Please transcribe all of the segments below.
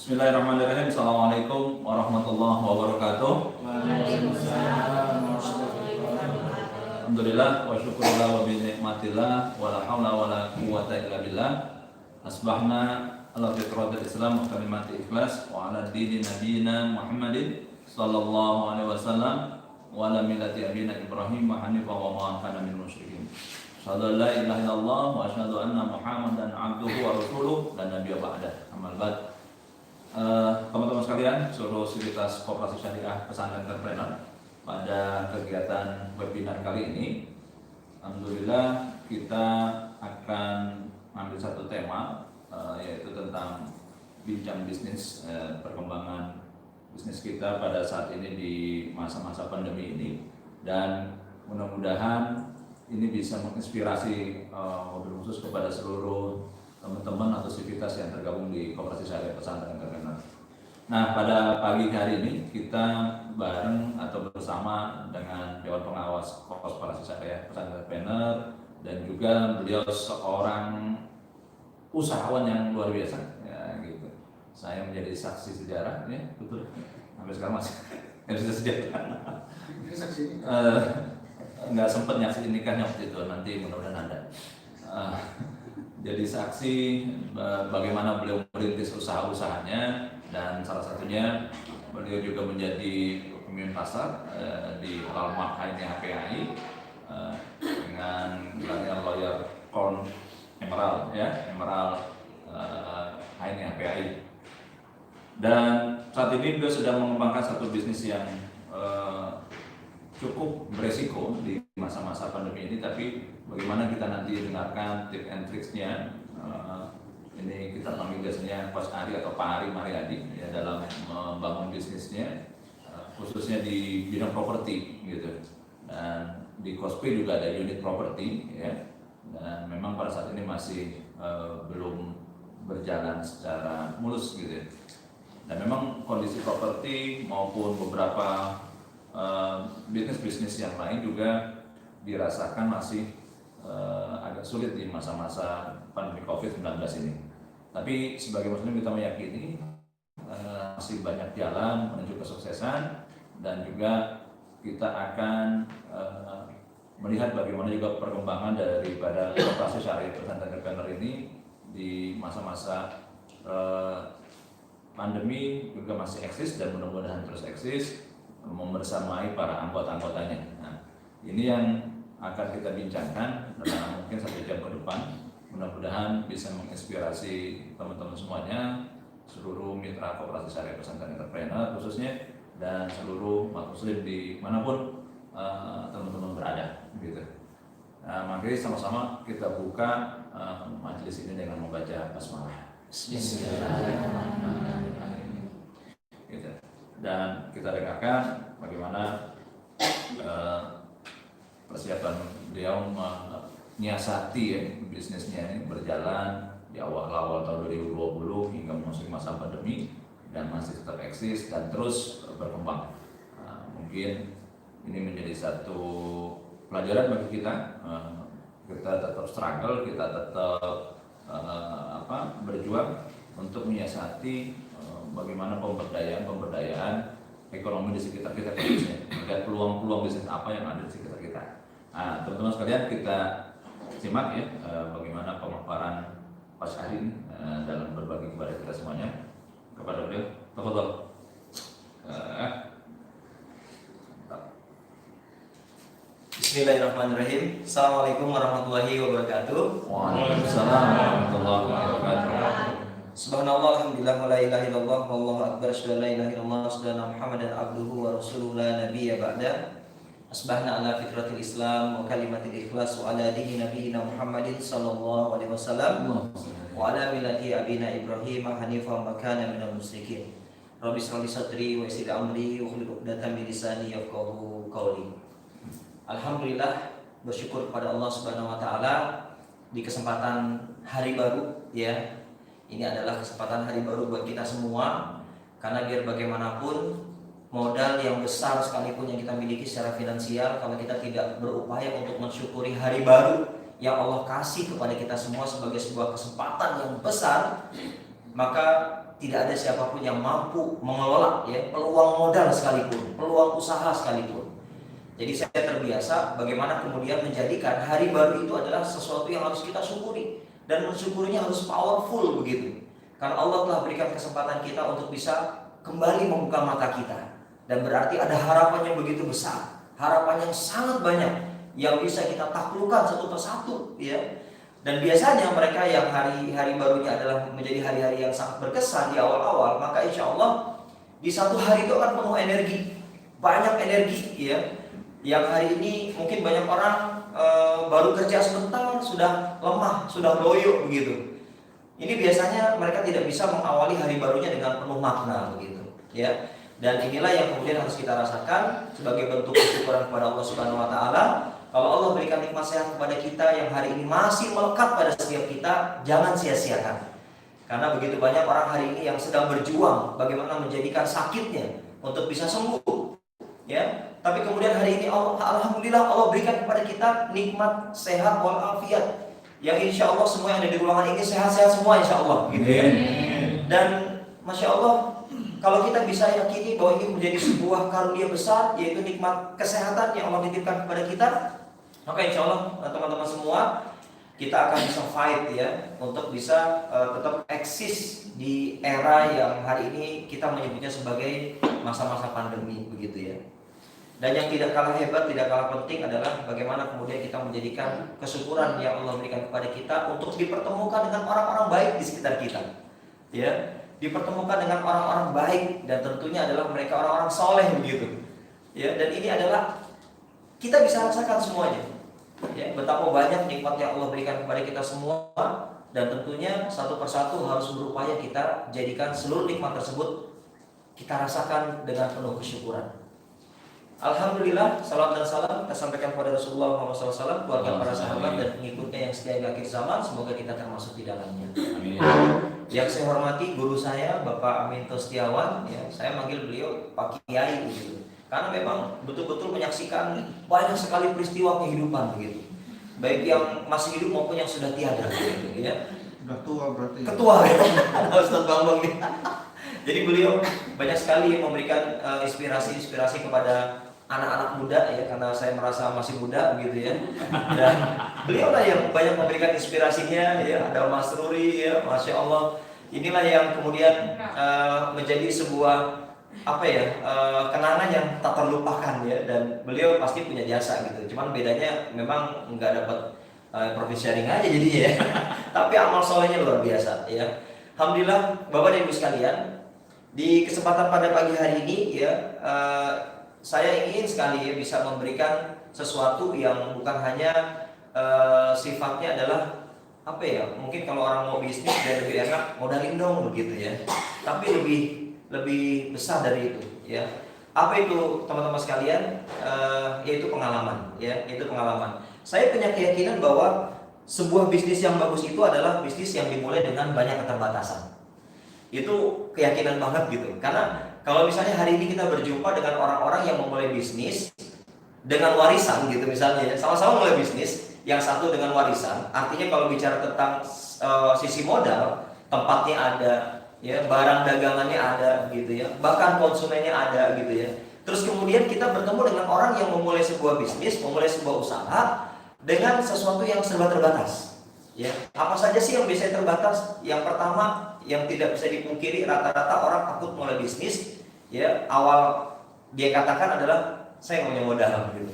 Bismillahirrahmanirrahim. Assalamualaikum warahmatullahi wabarakatuh. Alhamdulillah wa syukurillah wa binikmatillah wa la hawla wa la quwwata illa billah. Asbahna ala fitratil Islam wa kalimati ikhlas wa ala dini nabiyina Muhammadin sallallahu alaihi wasallam wa ala millati abina Ibrahim wa hanifa wa ma kana min musyrikin. Asyhadu an la ilaha illallah wa asyhadu anna Muhammadan abduhu wa rasuluh dan nabiyya ba'da. Amal ba'd. Teman-teman sekalian, seluruh sivitas Koperasi Syariah Pesantren Entrepreneur, pada kegiatan webinar kali ini, alhamdulillah kita akan ambil satu tema, yaitu tentang bincang bisnis, perkembangan bisnis kita pada saat ini di masa-masa pandemi ini, dan mudah-mudahan ini bisa menginspirasi mobil khusus kepada seluruh teman-teman atau sivitas yang tergabung di Koperasi Syariah Pesantren Entrepreneur. Nah, pada pagi hari ini kita bareng atau bersama dengan Dewan Pengawas Koperasi Syariah Pesantren Entrepreneur, dan juga beliau seorang usahawan yang luar biasa, ya gitu. Saya menjadi saksi sejarah, ya betul. Sampai sekarang masih saksi sejarah. Nggak sempat nyaksiin nikahnya waktu itu, nanti mudah-mudahan ada. Jadi saksi bagaimana beliau merintis usaha-usahanya, dan salah satunya beliau juga menjadi pemimpin pasar di Alma HNI HPAI dengan gelarnya lawyer Corn Emerald, ya Emerald HNI HPAI. Dan saat ini beliau sedang mengembangkan satu bisnis yang cukup beresiko di masa-masa pandemi ini, tapi bagaimana kita nanti dengarkan tips and tricksnya. Ini kita panggil biasanya Coach Ari atau Pak Ari Mariadi, ya, dalam membangun bisnisnya, khususnya di bidang properti gitu. Dan di Kospi juga ada unit properti, ya. Dan memang pada saat ini masih belum berjalan secara mulus gitu. Dan memang kondisi properti maupun beberapa bisnis-bisnis yang lain juga dirasakan masih agak sulit di masa-masa pandemi COVID-19 ini. Tapi sebagai muslim kita meyakini masih banyak jalan menuju kesuksesan, dan juga kita akan melihat bagaimana juga perkembangan daripada Koperasi Syariah Pesantren Entrepreneur ini di masa-masa pandemi juga masih eksis, dan mudah-mudahan terus eksis membersamai para anggota-anggotanya. Nah, ini yang akan kita bincangkan dalam mungkin 1 jam ke depan. Mudah-mudahan bisa menginspirasi teman-teman semuanya, seluruh mitra Koperasi Syariah Pesantren Entrepreneur khususnya, dan seluruh umat muslim di manapun teman-teman berada, gitu. Nah, mari sama-sama kita buka majelis ini dengan membaca basmalah. Bismillahirrahmanirrahim. Gitu. Dan kita dengarkan bagaimana persiapan beliau menyiasati, ya, bisnisnya ini berjalan di awal tahun 2020 hingga memasuki masa pandemi, dan masih tetap eksis dan terus berkembang. Mungkin ini menjadi satu pelajaran bagi kita. Kita tetap struggle, kita tetap berjuang untuk menyiasati bagaimana pemberdayaan ekonomi di sekitar kita, melihat peluang-peluang bisnis apa yang ada di sekitar kita. Nah, teman-teman sekalian, kita simak, ya, bagaimana pemaparan Pak Syahrin dalam berbagi kepada kita semuanya. Kepada beliau, tafadhol. Bismillahirrahmanirrahim. Assalamualaikum warahmatullahi wabarakatuh. Waalaikumsalam warahmatullahi wabarakatuh. Subhanallah, alhamdulillah, wa la ilaha illallah, wallahu akbar, asyhadu an la ilaha illallah, asyhadu Muhammadan abduhu wa rasuluhu la nabiyya ba'da. Asbahna ala fitratil Islam wa kalimatil ikhlas wa ala dini nabiyina Muhammadin sallallahu alaihi wasallam wa ala millati abina Ibrahim hanifan wa kana minal musyrikin. Rabbi shrah li sadri wa yassir li amri wa hlul 'uqdatam min lisani yafqahu qawli. Alhamdulillah, bersyukur kepada Allah Subhanahu wa taala di kesempatan hari baru, ya. Ini adalah kesempatan hari baru buat kita semua, karena biar bagaimanapun modal yang besar sekalipun yang kita miliki secara finansial, kalau kita tidak berupaya untuk mensyukuri hari baru yang Allah kasih kepada kita semua sebagai sebuah kesempatan yang besar, maka tidak ada siapapun yang mampu mengelola ya peluang modal sekalipun, peluang usaha sekalipun. Jadi saya terbiasa bagaimana kemudian menjadikan hari baru itu adalah sesuatu yang harus kita syukuri, dan mensyukurinya harus powerful begitu. Karena Allah telah berikan kesempatan kita untuk bisa kembali membuka mata kita, dan berarti ada harapan yang begitu besar, harapan yang sangat banyak yang bisa kita taklukkan satu persatu ya. Dan biasanya mereka yang hari-hari barunya adalah menjadi hari-hari yang sangat berkesan di awal-awal, maka insya Allah di satu hari itu akan penuh energi, banyak energi ya. Yang hari ini mungkin banyak orang baru kerja sebentar sudah lemah, sudah loyo begitu. Ini biasanya mereka tidak bisa mengawali hari barunya dengan penuh makna begitu ya. Dan inilah yang kemudian harus kita rasakan sebagai bentuk kesyukuran kepada Allah Subhanahu wa taala. Kalau Allah berikan nikmat sehat kepada kita yang hari ini masih melekat pada setiap kita, jangan sia-siakan. Karena begitu banyak orang hari ini yang sedang berjuang bagaimana menjadikan sakitnya untuk bisa sembuh. Ya, tapi kemudian hari ini alhamdulillah Allah berikan kepada kita nikmat sehat walafiat. Yang insya Allah semua yang ada di ruangan ini sehat-sehat semua insya Allah gitu ya. Dan masya Allah, kalau kita bisa yakini bahwa ini menjadi sebuah karunia besar, yaitu nikmat kesehatan yang Allah titipkan kepada kita, maka insya Allah teman-teman semua kita akan bisa fight ya untuk bisa tetap eksis di era yang hari ini kita menyebutnya sebagai masa-masa pandemi begitu ya. Dan yang tidak kalah hebat, tidak kalah penting adalah bagaimana kemudian kita menjadikan kesyukuran yang Allah berikan kepada kita untuk dipertemukan dengan orang-orang baik di sekitar kita ya. Dipertemukan dengan orang-orang baik, dan tentunya adalah mereka orang-orang soleh begitu ya. Dan ini adalah kita bisa rasakan semuanya ya, betapa banyak nikmat yang Allah berikan kepada kita semua, dan tentunya satu persatu harus berupaya kita jadikan seluruh nikmat tersebut kita rasakan dengan penuh kesyukuran. Alhamdulillah, salam dan salam kita sampaikan kepada Rasulullah Muhammad SAW, keluarga para sahabat dan pengikutnya yang setia hingga akhir zaman. Semoga kita termasuk di dalamnya. Amin. Yang saya hormati guru saya Bapak Aminto Setiawan ya, saya manggil beliau Pak Kiai gitu. Karena memang betul-betul menyaksikan banyak sekali peristiwa kehidupan begitu. Baik yang masih hidup maupun yang sudah tiada gitu ya. Sudah tua berarti. Ketua ya. Ustaz Bambang nih. Jadi beliau banyak sekali memberikan inspirasi-inspirasi kepada anak-anak muda ya, karena saya merasa masih muda begitu ya. Dan beliau lah yang banyak memberikan inspirasinya ya. Ada Mas Ruri ya, Masya Allah. Inilah yang kemudian menjadi sebuah kenangan yang tak terlupakan ya. Dan beliau pasti punya jasa gitu. Cuman bedanya memang nggak dapat profit sharing aja jadinya ya. Tapi amal solehnya luar biasa ya. Alhamdulillah Bapak dan Ibu sekalian, di kesempatan pada pagi hari ini ya, saya ingin sekali ya bisa memberikan sesuatu yang bukan hanya sifatnya adalah mungkin kalau orang mau bisnis dan lebih enak modalin dong begitu ya, tapi lebih besar dari itu ya. Apa itu teman-teman sekalian? Yaitu pengalaman ya, itu pengalaman. Saya punya keyakinan bahwa sebuah bisnis yang bagus itu adalah bisnis yang dimulai dengan banyak keterbatasan. Itu keyakinan banget gitu. Karena kalau misalnya hari ini kita berjumpa dengan orang-orang yang memulai bisnis dengan warisan gitu misalnya, sama-sama mulai bisnis, yang satu dengan warisan, artinya kalau bicara tentang sisi modal, tempatnya ada, ya, barang dagangannya ada gitu ya, bahkan konsumennya ada gitu ya. Terus kemudian kita bertemu dengan orang yang memulai sebuah bisnis, memulai sebuah usaha dengan sesuatu yang serba terbatas. Ya, apa saja sih yang bisa terbatas? Yang pertama, yang tidak bisa dipungkiri, rata-rata orang takut mulai bisnis, ya, awal dia katakan adalah saya nggak punya modal gitu.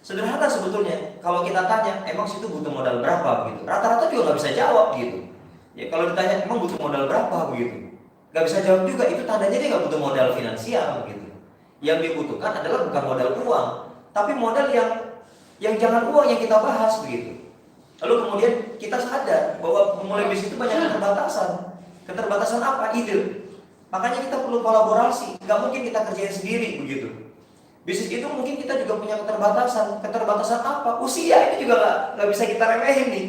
Sederhana sebetulnya, kalau kita tanya, emang situ butuh modal berapa gitu? Rata-rata juga nggak bisa jawab gitu. Ya, kalau ditanya emang butuh modal berapa begitu, nggak bisa jawab juga. Itu tandanya dia nggak butuh modal finansial gitu. Yang dibutuhkan adalah bukan modal uang, tapi modal yang jangan uang yang kita bahas begitu. Lalu kemudian kita sadar bahwa memulai bisnis itu banyak keterbatasan. Keterbatasan apa? Ide. Makanya kita perlu kolaborasi. Nggak mungkin kita kerjain sendiri begitu. Bisnis itu mungkin kita juga punya keterbatasan. Keterbatasan apa? Usia ini juga nggak bisa kita remehin nih.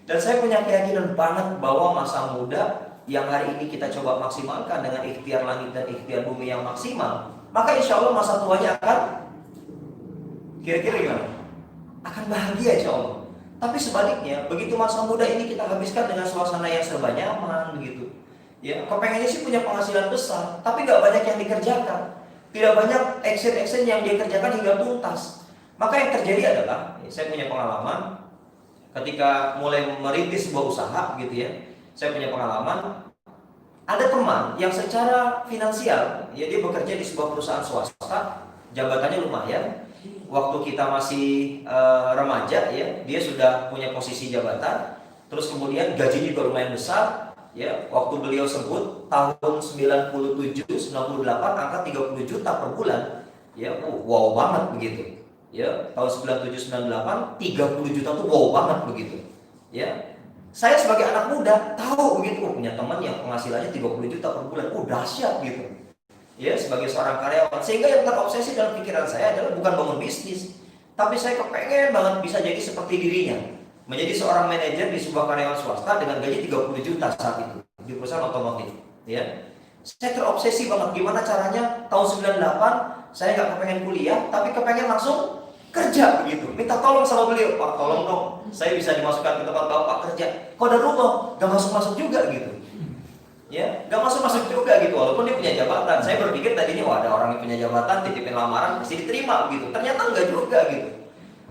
Dan saya punya keyakinan banget bahwa masa muda yang hari ini kita coba maksimalkan dengan ikhtiar langit dan ikhtiar bumi yang maksimal, maka insya Allah masa tuanya akan kira-kira gimana? Akan bahagia insya Allah. Tapi sebaliknya, begitu masa muda ini kita habiskan dengan suasana yang serba nyaman begitu, Ya, kepengennya sih punya penghasilan besar, tapi nggak banyak yang dikerjakan. Tidak banyak action-action yang dia kerjakan hingga tuntas. Maka yang terjadi adalah, saya punya pengalaman ketika mulai merintis sebuah usaha gitu ya. Saya punya pengalaman, ada teman yang secara finansial, ya dia bekerja di sebuah perusahaan swasta, jabatannya lumayan. Waktu kita masih remaja ya, dia sudah punya posisi jabatan. Terus kemudian gajinya juga lumayan besar. Ya, waktu beliau sebut tahun 97, 98 angka 30 juta per bulan. Ya, wow banget begitu. Ya, tahun 97, 98 30 juta tuh wow banget begitu. Ya. Saya sebagai anak muda tahu begitu, punya teman yang penghasilannya 30 juta per bulan. Dahsyat gitu. Ya, sebagai seorang karyawan. Sehingga yang terobsesi dalam pikiran saya adalah bukan bangun bisnis, tapi saya kepengen banget bisa jadi seperti dirinya. Menjadi seorang manajer di sebuah karyawan swasta dengan gaji 30 juta saat itu di perusahaan otomotif, ya. Saya terobsesi banget gimana caranya tahun 98 saya nggak kepengen kuliah, tapi kepengen langsung kerja begitu. Minta tolong sama beliau, Pak, tolong dong, saya bisa dimasukkan ke tempat Bapak kerja. Qadarullah, gak masuk-masuk juga gitu. Ya, gak masuk-masuk juga gitu, walaupun dia punya jabatan. Saya berpikir tadi ini, wah ada orang yang punya jabatan, titipin lamaran, pasti diterima begitu. Ternyata enggak juga gitu.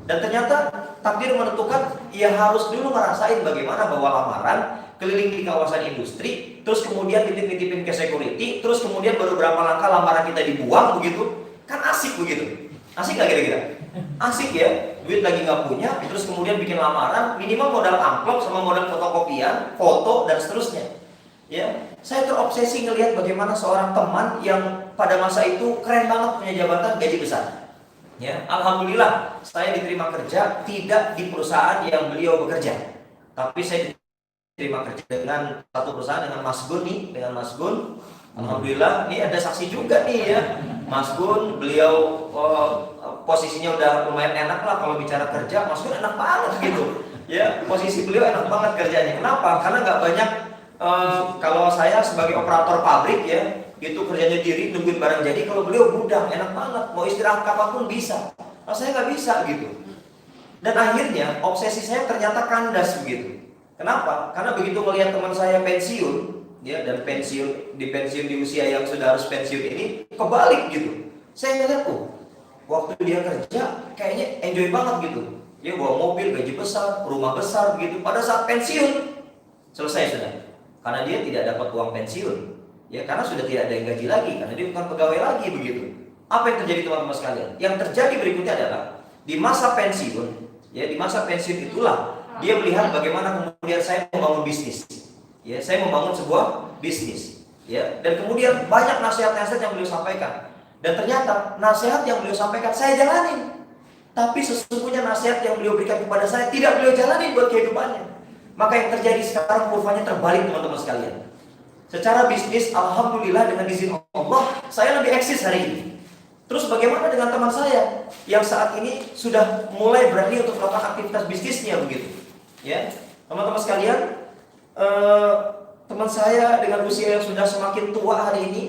Dan ternyata takdir menentukan, ia harus dulu ngerasain bagaimana bawa lamaran, keliling di kawasan industri, terus kemudian titip-titipin ke security, terus kemudian baru berapa langkah lamaran kita dibuang begitu. Kan asik begitu. Asik gak kira-kira? Asik ya, duit lagi nggak punya, terus kemudian bikin lamaran, minimal modal amplop sama modal fotokopian, foto dan seterusnya. Ya, saya terobsesi ngelihat bagaimana seorang teman yang pada masa itu keren banget punya jabatan gaji besar. Ya, alhamdulillah saya diterima kerja tidak di perusahaan yang beliau bekerja, tapi saya diterima kerja dengan satu perusahaan dengan Mas Gun nih, dengan Mas Gun. Alhamdulillah, ini ada saksi juga nih ya, Mas Gun, beliau posisinya udah lumayan enak lah kalau bicara kerja. Mas Gun enak banget gitu, ya posisi beliau enak banget kerjanya. Kenapa? Karena nggak banyak. Kalau saya sebagai operator pabrik ya, itu kerjanya diri nungguin barang jadi. Kalau beliau gudang, enak banget, mau istirahat kapanpun bisa. Nah, saya nggak bisa gitu. Dan akhirnya obsesi saya ternyata kandas begitu. Kenapa? Karena begitu melihat teman saya pensiun, ya, dan pensiun di usia yang sudah harus pensiun ini kebalik gitu. Saya ngeliat waktu dia kerja kayaknya enjoy banget gitu. Dia bawa mobil, gaji besar, rumah besar begitu. Pada saat pensiun selesai sudah. Karena dia tidak dapat uang pensiun. Ya, karena sudah tidak ada yang gaji lagi, karena dia bukan pegawai lagi begitu. Apa yang terjadi teman-teman sekalian? Yang terjadi berikutnya adalah di masa pensiun, ya, di masa pensiun itulah dia melihat bagaimana kemudian saya membangun bisnis. Ya, saya membangun sebuah bisnis, ya, dan kemudian banyak nasihat-nasihat yang beliau sampaikan, dan ternyata nasihat yang beliau sampaikan saya jalanin, tapi sesungguhnya nasihat yang beliau berikan kepada saya tidak beliau jalanin buat kehidupannya. Maka yang terjadi sekarang kurvanya terbalik teman-teman sekalian. Secara bisnis, alhamdulillah dengan izin Allah saya lebih eksis hari ini. Terus bagaimana dengan teman saya yang saat ini sudah mulai berani untuk melakukan aktivitas bisnisnya begitu, ya, teman-teman sekalian. Teman saya dengan usia yang sudah semakin tua hari ini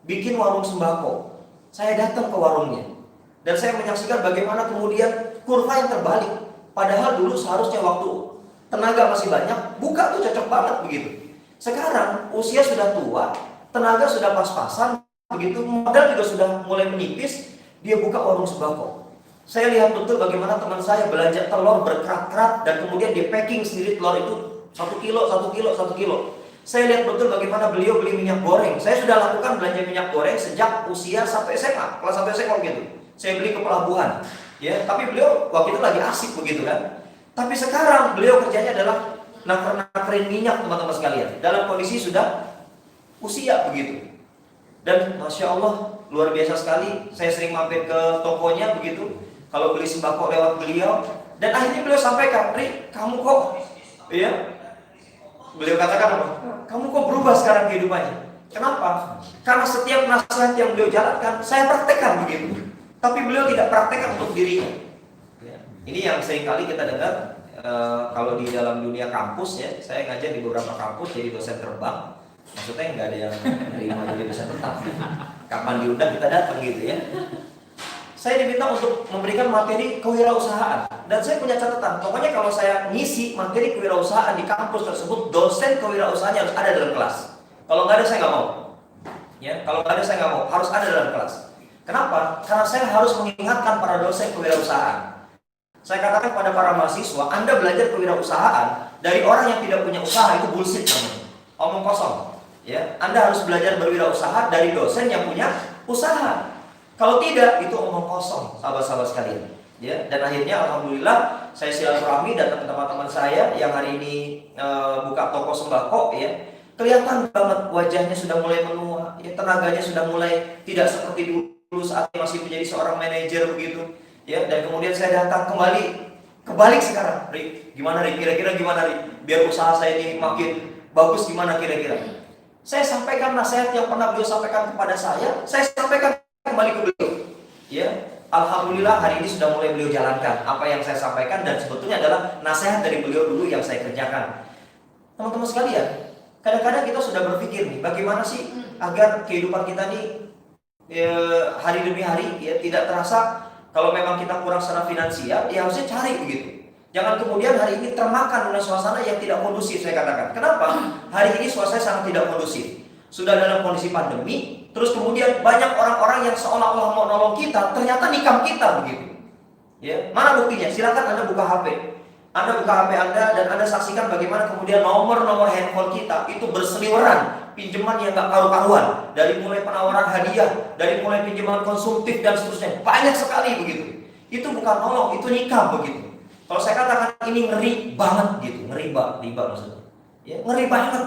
bikin warung sembako. Saya datang ke warungnya dan saya menyaksikan bagaimana kemudian kurva yang terbalik. Padahal dulu seharusnya waktu tenaga masih banyak, buka tuh cocok banget begitu. Sekarang usia sudah tua, tenaga sudah pas-pasan begitu, modal juga sudah mulai menipis, dia buka warung sembako. Saya lihat betul bagaimana teman saya belanja telur berkerat-kerat dan kemudian dia packing sendiri telur itu 1 kilo, 1 kilo, 1 kilo. Saya lihat betul bagaimana beliau beli minyak goreng. Saya sudah lakukan belanja minyak goreng sejak usia sampai SMA, kelas 1 SMA gitu. Saya beli ke pelabuhan, ya. Tapi beliau waktu itu lagi asik begitu kan. Tapi sekarang beliau kerjanya adalah naker-nakerin minyak teman-teman sekalian. Dalam kondisi sudah usia begitu. Dan Masya Allah luar biasa sekali. Saya sering mampir ke tokonya begitu. Kalau beli sembako lewat beliau. Dan akhirnya beliau sampaikan, "Ri, kamu kok," ya, beliau katakan apa? "Kamu kok berubah sekarang kehidupannya?" Kenapa? Karena setiap nasihat yang beliau jalankan saya praktekkan begitu. Tapi beliau tidak praktekkan untuk dirinya. Ini yang seringkali kita dengar kalau di dalam dunia kampus ya. Saya ngajar di beberapa kampus jadi dosen terbang. Maksudnya nggak ada yang terima jadi dosen tetap. Kapan diundang kita datang gitu ya. Saya diminta untuk memberikan materi kewirausahaan. Dan saya punya catatan. Pokoknya kalau saya ngisi materi kewirausahaan di kampus tersebut, dosen kewirausahaan harus ada dalam kelas. Kalau nggak ada saya nggak mau. Ya, kalau nggak ada saya nggak mau. Harus ada dalam kelas. Kenapa? Karena saya harus mengingatkan para dosen kewirausahaan. Saya katakan pada para mahasiswa, Anda belajar kewirausahaan dari orang yang tidak punya usaha, itu bullshit namanya. Omong kosong. Ya, Anda harus belajar berwirausaha dari dosen yang punya usaha. Kalau tidak, itu omong kosong, sahabat-sahabat sekalian. Ya, dan akhirnya alhamdulillah saya silaturahmi datang ke teman-teman saya yang hari ini buka toko sembako, ya. Kelihatan banget wajahnya sudah mulai menua, ya, tenaganya sudah mulai tidak seperti dulu saat masih menjadi seorang manajer begitu. Ya, dan kemudian saya datang kebalik sekarang. Rik, gimana Rik? Kira-kira gimana Rik? Biar usaha saya ini makin bagus gimana kira-kira? Saya sampaikan nasihat yang pernah beliau sampaikan kepada saya sampaikan kembali ke beliau. Ya, alhamdulillah hari ini sudah mulai beliau jalankan apa yang saya sampaikan, dan sebetulnya adalah nasihat dari beliau dulu yang saya kerjakan. Teman-teman sekalian, kadang-kadang kita sudah berpikir nih, bagaimana sih agar kehidupan kita nih hari demi hari ya tidak terasa. Kalau memang kita kurang secara finansial, ya harusnya cari begitu. Jangan kemudian hari ini termakan oleh suasana yang tidak kondusif, saya katakan. Kenapa? Hari ini suasana sangat tidak kondusif. Sudah dalam kondisi pandemi, terus kemudian banyak orang-orang yang seolah-olah mau nolong kita, ternyata nikam kita begitu. Ya, mana buktinya? Silakan Anda buka HP. Anda buka HP Anda dan Anda saksikan bagaimana kemudian nomor-nomor handphone kita itu berseliweran, pinjaman yang gak karu-karuan, dari mulai penawaran hadiah, dari mulai pinjaman konsumtif dan seterusnya, banyak sekali begitu. Itu bukan nolong, itu nikam begitu. Kalau saya katakan ini ngeri banget gitu, riba maksudnya. Ya, ngeri banget.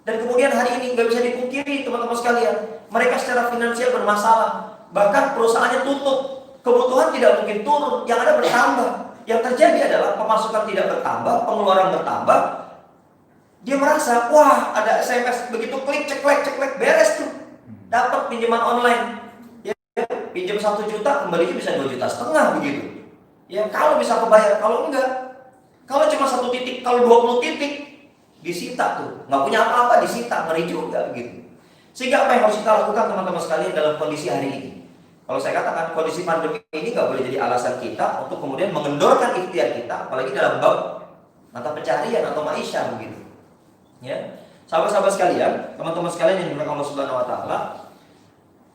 Dan kemudian hari ini nggak bisa dipungkiri teman-teman sekalian, mereka secara finansial bermasalah, bahkan perusahaannya tutup, kebutuhan tidak mungkin turun, yang ada bertambah. Yang terjadi adalah pemasukan tidak bertambah, pengeluaran bertambah. Dia merasa, wah ada SMS, begitu klik ceklek beres tuh, dapat pinjaman online. Ya, pinjam 1 juta, kembalinya bisa 2,5 juta begitu. Ya, kalau bisa kebayar, kalau enggak, kalau cuma 1 titik, kalau 20 titik, disita tuh, nggak punya apa-apa disita, ngeri juga begitu. Sehingga apa yang harus kita lakukan teman-teman sekalian dalam kondisi hari ini? Kalau saya katakan kondisi pandemi ini nggak boleh jadi alasan kita untuk kemudian mengendorkan ikhtiar kita, apalagi dalam bab mata pencarian atau maisha begitu. Ya, sahabat-sahabat sekalian, teman-teman sekalian yang dimuliakan Allah Subhanahu Wa Taala,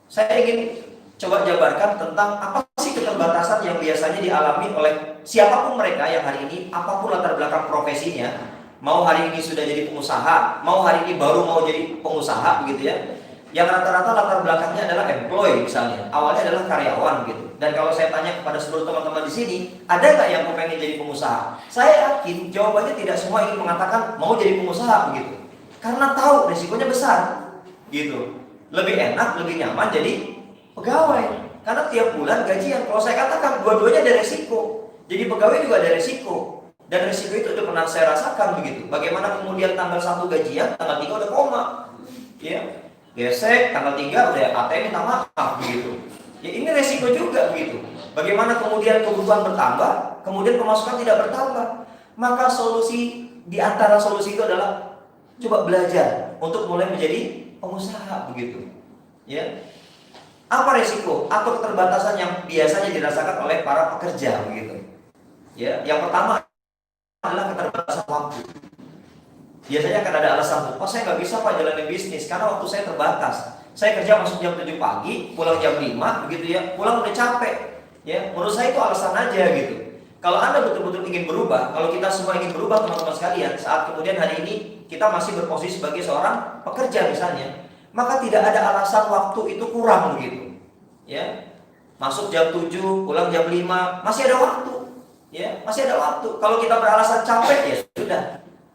saya ingin coba jabarkan tentang apa sih keterbatasan yang biasanya dialami oleh siapapun mereka yang hari ini, apapun latar belakang profesinya, mau hari ini sudah jadi pengusaha, mau hari ini baru mau jadi pengusaha begitu ya. Yang rata-rata latar belakangnya adalah employee misalnya, awalnya adalah karyawan gitu. Dan kalau saya tanya kepada seluruh teman-teman di sini, ada nggak yang pengen jadi pengusaha? Saya yakin jawabannya tidak semua ingin mengatakan mau jadi pengusaha begitu, karena tahu resikonya besar gitu. Lebih enak, lebih nyaman jadi pegawai, karena tiap bulan gajian. Kalau saya katakan dua-duanya ada resiko. Jadi pegawai juga ada resiko, dan resiko itu udah pernah saya rasakan begitu. Bagaimana kemudian tanggal 1 gajian, tanggal 3 udah koma, ya. Gesek, tanggal 3 udah ATM minta maaf begitu. Ya ini resiko juga begitu. Bagaimana kemudian kebutuhan bertambah, kemudian pemasukan tidak bertambah. Maka solusi di antara solusi itu adalah coba belajar untuk mulai menjadi pengusaha begitu. Ya. Apa resiko atau keterbatasan yang biasanya dirasakan oleh para pekerja begitu? Ya, yang pertama adalah keterbatasan waktu. Biasanya akan ada alasan, oh saya nggak bisa Pak jalanin bisnis karena waktu saya terbatas. Saya kerja masuk jam 7 pagi, pulang jam 5 begitu ya, pulang udah capek. Ya, menurut saya itu alasan aja gitu. Kalau Anda betul-betul ingin berubah, kalau kita semua ingin berubah teman-teman sekalian, saat kemudian hari ini kita masih berposisi sebagai seorang pekerja misalnya, maka tidak ada alasan waktu itu kurang begitu. Ya. Masuk jam 7, pulang jam 5, masih ada waktu. Ya, masih ada waktu. Kalau kita beralasan capek ya sudah.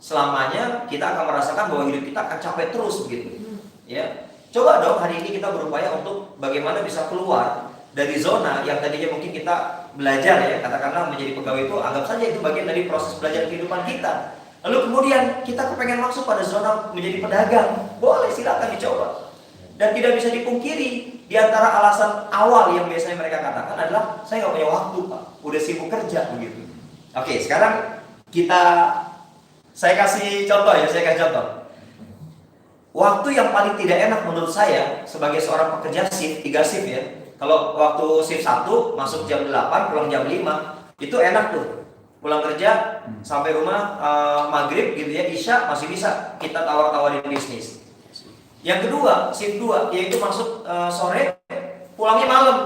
Selamanya kita akan merasakan bahwa hidup kita akan capek terus begitu. Ya. Coba dong hari ini kita berupaya untuk bagaimana bisa keluar dari zona yang tadinya mungkin kita belajar ya, katakanlah menjadi pegawai itu anggap saja itu bagian dari proses belajar kehidupan kita. Lalu kemudian kita kepengen masuk pada zona menjadi pedagang. Boleh, silakan dicoba. Dan tidak bisa dipungkiri di antara alasan awal yang biasanya mereka katakan adalah saya nggak punya waktu Pak, udah sibuk kerja begitu. Oke, sekarang saya kasih contoh. Waktu yang paling tidak enak menurut saya sebagai seorang pekerja shift, 3 shift ya. Kalau waktu shift 1 masuk jam 8, pulang jam 5, itu enak tuh. Pulang kerja sampai rumah maghrib gitu ya, isya masih bisa kita tawar-tawarin bisnis. Yang kedua, shift 2, yaitu masuk sore, pulangnya malam.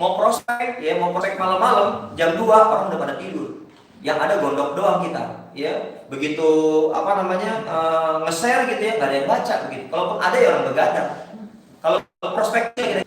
Mau prospek, ya mau prospek malam-malam, jam 2 orang udah pada tidur. Yang ada gondok doang kita, ya. Begitu nge-share gitu ya, nggak ada yang baca begitu. Kalaupun ada ya orang begadang. Kalau prospeknya gitu,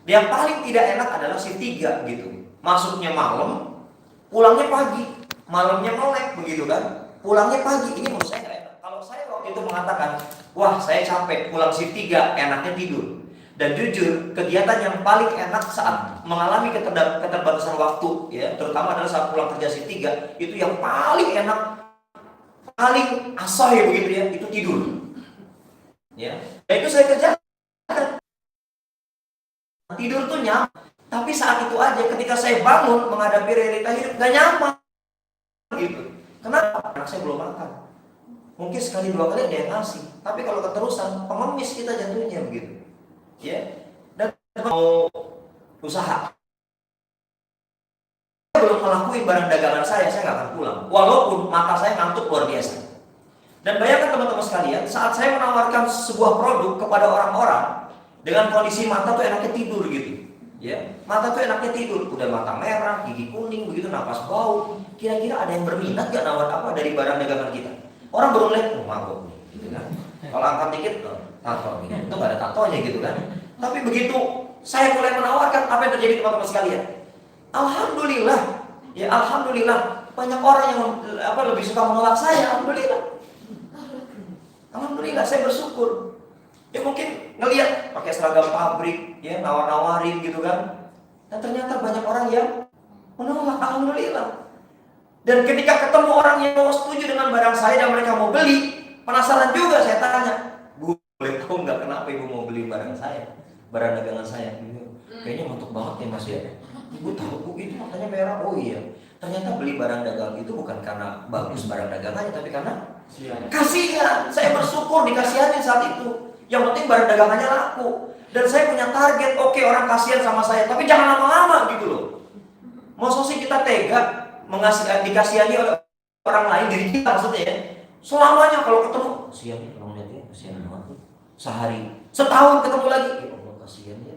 yang paling tidak enak adalah shift 3 gitu. Masuknya malam, pulangnya pagi, malamnya melek begitu kan. Pulangnya pagi, ini menurut saya nggak enak. Kalau saya waktu itu mengatakan, wah saya capek, pulang shift 3, enaknya tidur. Dan jujur, kegiatan yang paling enak saat mengalami keterbatasan waktu, ya, terutama adalah saat pulang kerja shift 3, itu yang paling enak, paling asoy begitu ya, itu tidur. Ya, dan itu saya kerjakan. Tidur tuh nyaman, tapi saat itu aja ketika saya bangun menghadapi realita hidup gak nyaman gitu. Kenapa? Anak saya belum makan. Mungkin sekali dua kali ada yang ngasih, tapi kalau keterusan pengemis kita jatuhnya begitu. Ya, dan mau usaha saya belum melakukan barang dagangan saya nggak akan pulang walaupun mata saya ngantuk luar biasa. Dan bayangkan teman-teman sekalian, saat saya menawarkan sebuah produk kepada orang-orang dengan kondisi mata tuh enaknya tidur gitu, ya, mata tuh enaknya tidur, udah mata merah, gigi kuning begitu, napas bau, kira-kira ada yang berminat gak nawar apa dari barang dagangan kita? Orang baru lihat, oh mabuk gitu kan. Kalau angkat dikit, tato gitu. Itu gak ada tatonya gitu kan. Tapi begitu saya mulai menawarkan, apa yang terjadi teman-teman sekalian? Alhamdulillah, ya alhamdulillah, banyak orang yang lebih suka menolak saya. Alhamdulillah, saya bersyukur. Ya mungkin ngelihat pakai seragam pabrik, ya nawar-nawarin gitu kan. Dan ternyata banyak orang yang menolak, alhamdulillah. Dan ketika ketemu orang yang mau setuju dengan barang saya dan mereka mau beli, penasaran juga saya tanya, Bu, boleh tahu nggak kenapa Ibu mau beli barang saya, barang dagangan saya? Kayaknya mantap banget ya Mas ya. Ibu tahu Bu, itu matanya merah. Oh iya, ternyata beli barang dagang itu bukan karena bagus barang dagangannya, tapi karena kasihan. Saya bersyukur dikasihanin saat itu. Yang penting barang dagangannya laku. Dan saya punya target, oke orang kasihan sama saya, tapi jangan lama-lama gitu loh. Masa sih kita tega dikasihani oleh orang lain, diri kita maksudnya ya. Selamanya kalau ketemu, kasihan ya orang lihat ya, kasihan banget. Sehari, setahun ketemu lagi, ya Allah kasihan ya.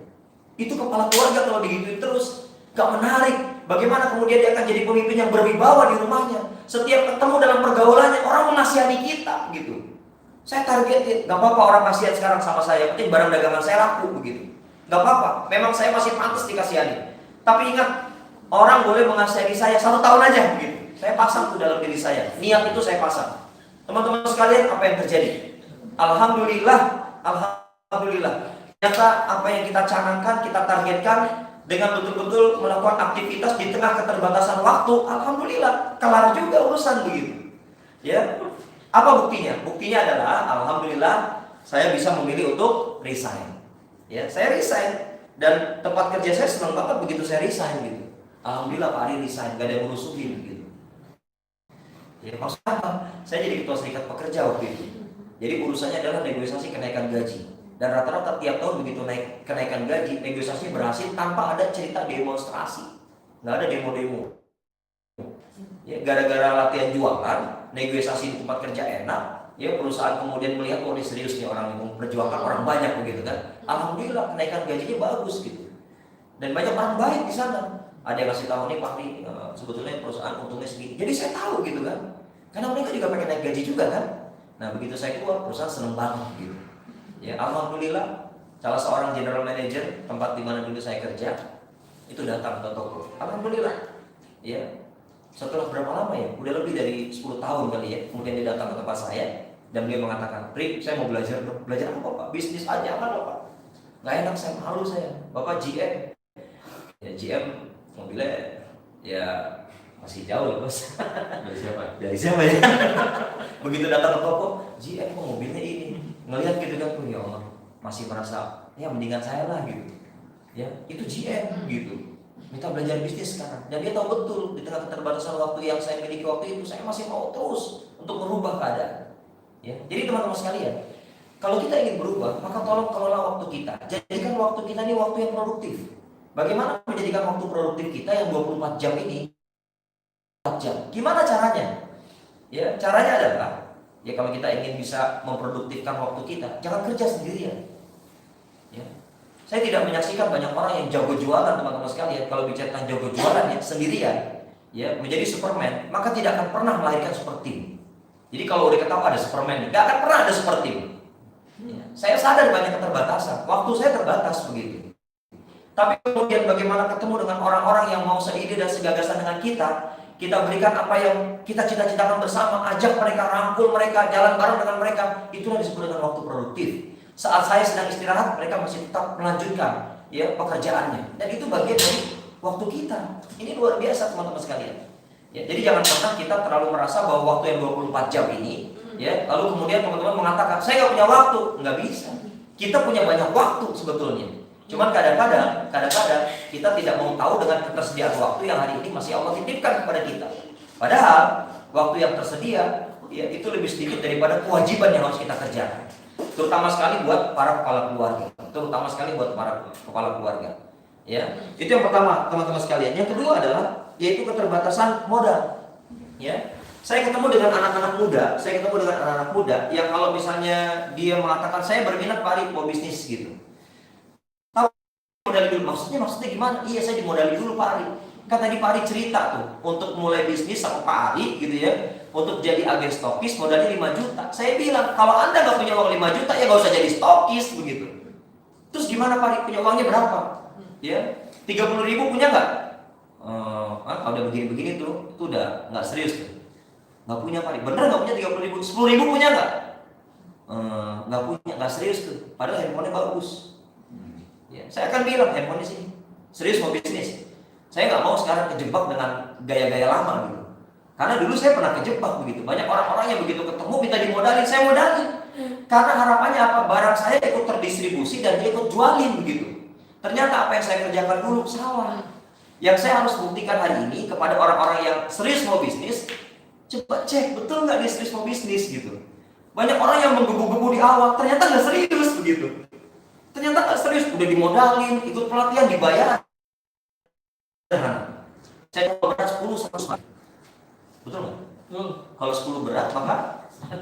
Itu kepala keluarga kalau digituin terus, gak menarik. Bagaimana kemudian dia akan jadi pemimpin yang berwibawa di rumahnya? Setiap ketemu dalam pergaulannya orang menasihani kita gitu. Saya targetin, gak apa-apa orang kasihan sekarang sama saya, penting barang dagangan saya laku begitu. Gak apa-apa, memang saya masih pantas dikasihani. Tapi ingat, orang boleh mengasihani saya 1 tahun aja begitu. Saya pasang tuh dalam diri saya, niat itu saya pasang. Teman-teman sekalian, apa yang terjadi? Alhamdulillah, ternyata apa yang kita canangkan, kita targetkan dengan betul-betul melakukan aktivitas di tengah keterbatasan waktu, alhamdulillah kelar juga urusan begitu. Ya, apa buktinya? Buktinya adalah alhamdulillah saya bisa memilih untuk resign. Ya, saya resign dan tempat kerja saya senang banget begitu saya resign gitu. Alhamdulillah Pak Ari resign, gak ada yang ngurusin gitu. Ya, maksudnya apa? Saya jadi ketua serikat pekerja waktu itu. Jadi urusannya adalah negosiasi kenaikan gaji. Dan rata-rata tiap tahun begitu naik kenaikan gaji, negosiasi berhasil tanpa ada cerita demonstrasi. Nggak ada demo-demo. Ya, gara-gara latihan jualan, negosiasi di tempat kerja enak, ya perusahaan kemudian melihat oh ini serius nih orang yang memperjuangkan orang banyak begitu kan. Alhamdulillah kenaikan gajinya bagus gitu. Dan banyak orang baik di sana. Ada yang kasih tahu nih Pak nih, sebetulnya perusahaan untungnya segini. Jadi saya tahu gitu kan. Karena mereka juga pengen naik gaji juga kan. Nah begitu saya keluar, perusahaan seneng banget gitu. Ya alhamdulillah, salah seorang general manager tempat di mana dulu saya kerja itu datang ke toko. Alhamdulillah. Ya. Setelah berapa lama ya? Udah lebih dari 10 tahun kali ya. Kemudian dia datang ke tempat saya dan dia mengatakan, "Rik, saya mau belajar dong." "Belajar apa, Pak?" "Bisnis aja." "Apa, Pak?" "Nggak enak, saya malu saya." "Bapak GM." Ya GM mobilnya ya masih jauh ya bos. Dari siapa? Dari siapa ya? Begitu datang ke toko, GM kok mobilnya ini. Ngelihat gitu kan, oh ya Allah, masih merasa ya mendingan saya lah gitu. Ya itu GM gitu. Minta belajar bisnis sekarang. Dan dia tahu betul di tengah keterbatasan waktu yang saya miliki waktu itu, saya masih mau terus untuk merubah keadaan. Ya, jadi teman-teman sekalian, kalau kita ingin berubah, maka tolong kelola waktu kita. Jadikan waktu kita ini waktu yang produktif. Bagaimana menjadikan waktu produktif kita yang 24 jam ini 4 jam? Gimana caranya? Ya, caranya adalah Ya kalau kita ingin bisa memproduktifkan waktu kita, jangan kerja sendirian. Ya. Saya tidak menyaksikan banyak orang yang jago jualan, teman-teman sekalian. Kalau bicara tentang jago jualan ya sendirian, ya menjadi Superman, maka tidak akan pernah melahirkan super team. Jadi kalau udah ketahui ada Superman, nggak akan pernah ada super team. Ya. Saya sadar banyak keterbatasan, waktu saya terbatas begitu. Tapi kemudian bagaimana ketemu dengan orang-orang yang mau seide dan segagasan dengan kita berikan apa yang kita cita-citakan bersama, ajak mereka, rangkul mereka, jalan bareng dengan mereka. Itulah disebut dengan waktu produktif. Saat saya sedang istirahat, mereka masih tetap melanjutkan ya pekerjaannya. Dan itu bagian dari waktu kita. Ini luar biasa teman-teman sekalian. Ya, jadi jangan pernah kita terlalu merasa bahwa waktu yang 24 jam ini, ya, lalu kemudian teman-teman mengatakan saya nggak punya waktu. Nggak bisa. Kita punya banyak waktu sebetulnya. Cuman kadang-kadang kita tidak mau tahu dengan ketersediaan waktu yang hari ini masih Allah titipkan kepada kita. Padahal waktu yang tersedia ya itu lebih sedikit daripada kewajiban yang harus kita kerjakan. Terutama sekali buat para kepala keluarga. Ya, itu yang pertama teman-teman sekalian. Yang kedua adalah yaitu keterbatasan modal. Ya, saya ketemu dengan anak-anak muda yang kalau misalnya dia mengatakan saya berminat Pak Ari mau bisnis gitu. Modali dulu, maksudnya gimana? Iya saya dimodali dulu Pak Ari. Kan tadi Pak Ari cerita tuh untuk mulai bisnis sama Pak Ari gitu ya, untuk jadi agen stokis modalnya 5 juta. Saya bilang kalau Anda nggak punya uang 5 juta ya nggak usah jadi stokis begitu. Terus gimana Pak Ari? Punya uangnya berapa? Ya 30.000 punya nggak? Kalau udah begini-begini tuh itu udah nggak serius tuh. Nggak punya Pak Ari. Bener nggak punya 30.000? 10.000 punya nggak? Nggak punya, nggak serius tuh. Padahal handphonenya bagus. Ya, saya akan bilang handphone di sini. Serius mau bisnis. Saya nggak mau sekarang kejebak dengan gaya-gaya lama gitu. Karena dulu saya pernah kejebak begitu. Banyak orang-orang yang begitu ketemu minta dimodalin, saya modalin. Karena harapannya apa? Barang saya ikut terdistribusi dan dia ikut jualin begitu. Ternyata apa yang saya kerjakan dulu salah. Yang saya harus buktikan hari ini kepada orang-orang yang serius mau bisnis, coba cek betul nggak dia serius mau bisnis gitu. Banyak orang yang menggebu-gebu di awal, ternyata nggak serius begitu. Ternyata nggak serius, udah dimodalin, ikut pelatihan, dibayar. Saya berat 10 100. Betul nggak? Betul. Kalau 10 berat maka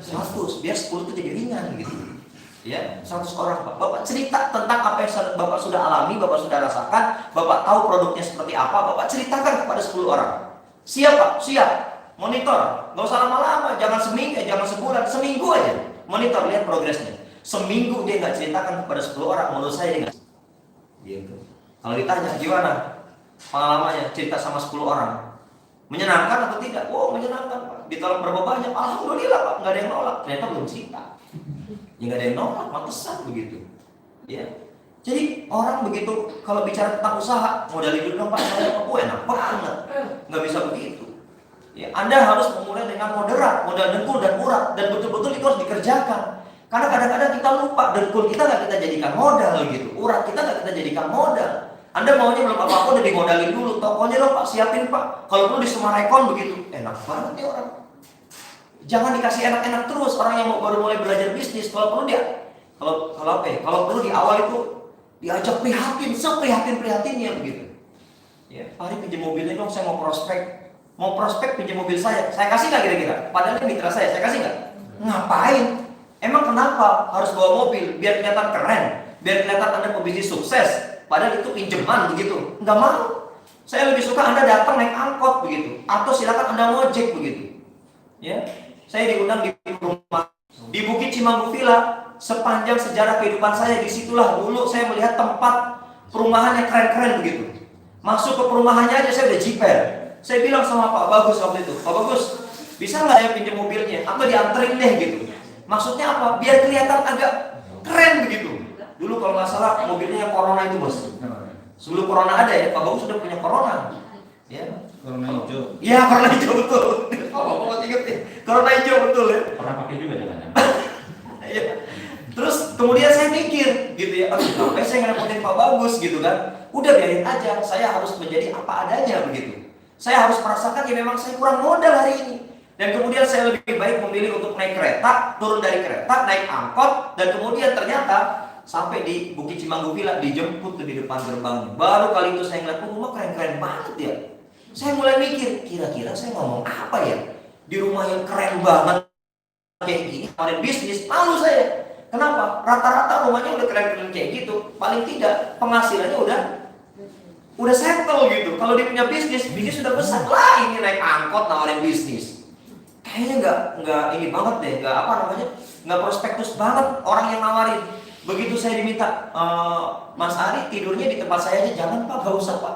100, biar 10 itu jadi ringan gitu. Ya, 100 orang Pak. Bapak cerita tentang apa yang Bapak sudah alami, Bapak sudah rasakan, Bapak tahu produknya seperti apa, Bapak ceritakan kepada 10 orang. Siap Pak? Siap. Monitor, nggak usah lama-lama, jangan seminggu, jangan sebulan, seminggu aja. Monitor, lihat progresnya. Seminggu dia nggak ceritakan kepada 10 orang, menurut saya dia nggak gitu. Kalau ditanya gimana pengalamannya cerita sama 10 orang, menyenangkan atau tidak? Oh menyenangkan Pak. Ditolak berapa banyak? Alhamdulillah Pak, nggak ada yang nolak. Ternyata belum cerita. Ya nggak ada yang nolak, pantesan begitu. Ya. Jadi orang begitu kalau bicara tentang usaha, modalin dulu dong Pak saya, oh enak banget. Nggak bisa begitu. Ya, Anda harus memulai dengan moderat, modal dengkul dan murah, dan betul-betul itu harus dikerjakan. Karena kadang-kadang kita lupa, dengkul kita nggak kita jadikan modal gitu, urat kita nggak kita jadikan modal. Anda maunya belum apa-apa udah dimodalin dulu, tokonya dong Pak, siapin Pak. Kalau perlu di Semarekon begitu, enak banget nih orang. Jangan dikasih enak-enak terus orang yang baru mulai belajar bisnis. Kalau perlu kalau perlu di awal itu diajak prihatin, seprihatin-prihatinnya begitu. Ya, Pak Ari pinjam mobilnya dong, saya mau prospek pinjam mobil saya kasih nggak kira-kira? Padahal ini mitra saya kasih nggak? Ngapain? Emang kenapa harus bawa mobil? Biar kelihatan keren, biar kelihatan Anda pebisnis sukses. Padahal itu pinjaman begitu. Nggak mau. Saya lebih suka Anda datang naik angkot begitu, atau silakan Anda ngojek begitu. Ya, saya diundang di rumah di Bukit Cimanggu Villa. Sepanjang sejarah kehidupan saya disitulah dulu saya melihat tempat perumahan yang keren-keren begitu. Masuk ke perumahannya aja saya udah jiper. Saya bilang sama Pak Bagus waktu itu, Pak Bagus, bisa nggak saya pinjam mobilnya atau dianterin deh gitu. Maksudnya apa? Biar kelihatan agak keren begitu. Dulu kalau nggak salah mobilnya Corona itu bos. Sebelum Corona ada ya, Pak Bagus sudah punya Corona. Ya. Corona hijau. Iya Corona hijau betul. Bapak ingat ya? Corona hijau betul ya. Pernah pakai juga jangan. Iya. Terus kemudian saya mikir gitu ya, aduh sampai saya ngerepotin Pak Bagus gitu kan. Udah biarin aja, saya harus menjadi apa adanya begitu. Saya harus merasakan ya memang saya kurang modal hari ini. Dan kemudian saya lebih baik memilih untuk naik kereta, turun dari kereta, naik angkot, dan kemudian ternyata sampai di Bukit Cimanggu Villa, dijemput tuh di depan gerbangnya. Baru kali itu saya ngeliat rumah keren-keren banget ya. Saya mulai mikir, kira-kira saya ngomong apa ya? Di rumah yang keren banget kayak gini, kemarin bisnis, malu saya. Kenapa? Rata-rata rumahnya udah keren-keren kayak gitu. Paling tidak penghasilannya udah settle gitu. Kalau dia punya bisnis sudah besar. Lah ini naik angkot nawarin bisnis. Kayaknya nggak ini banget deh, nggak prospektus banget orang yang nawarin. Begitu saya diminta, Mas Ari tidurnya di tempat saya aja, jangan Pak, gak usah Pak.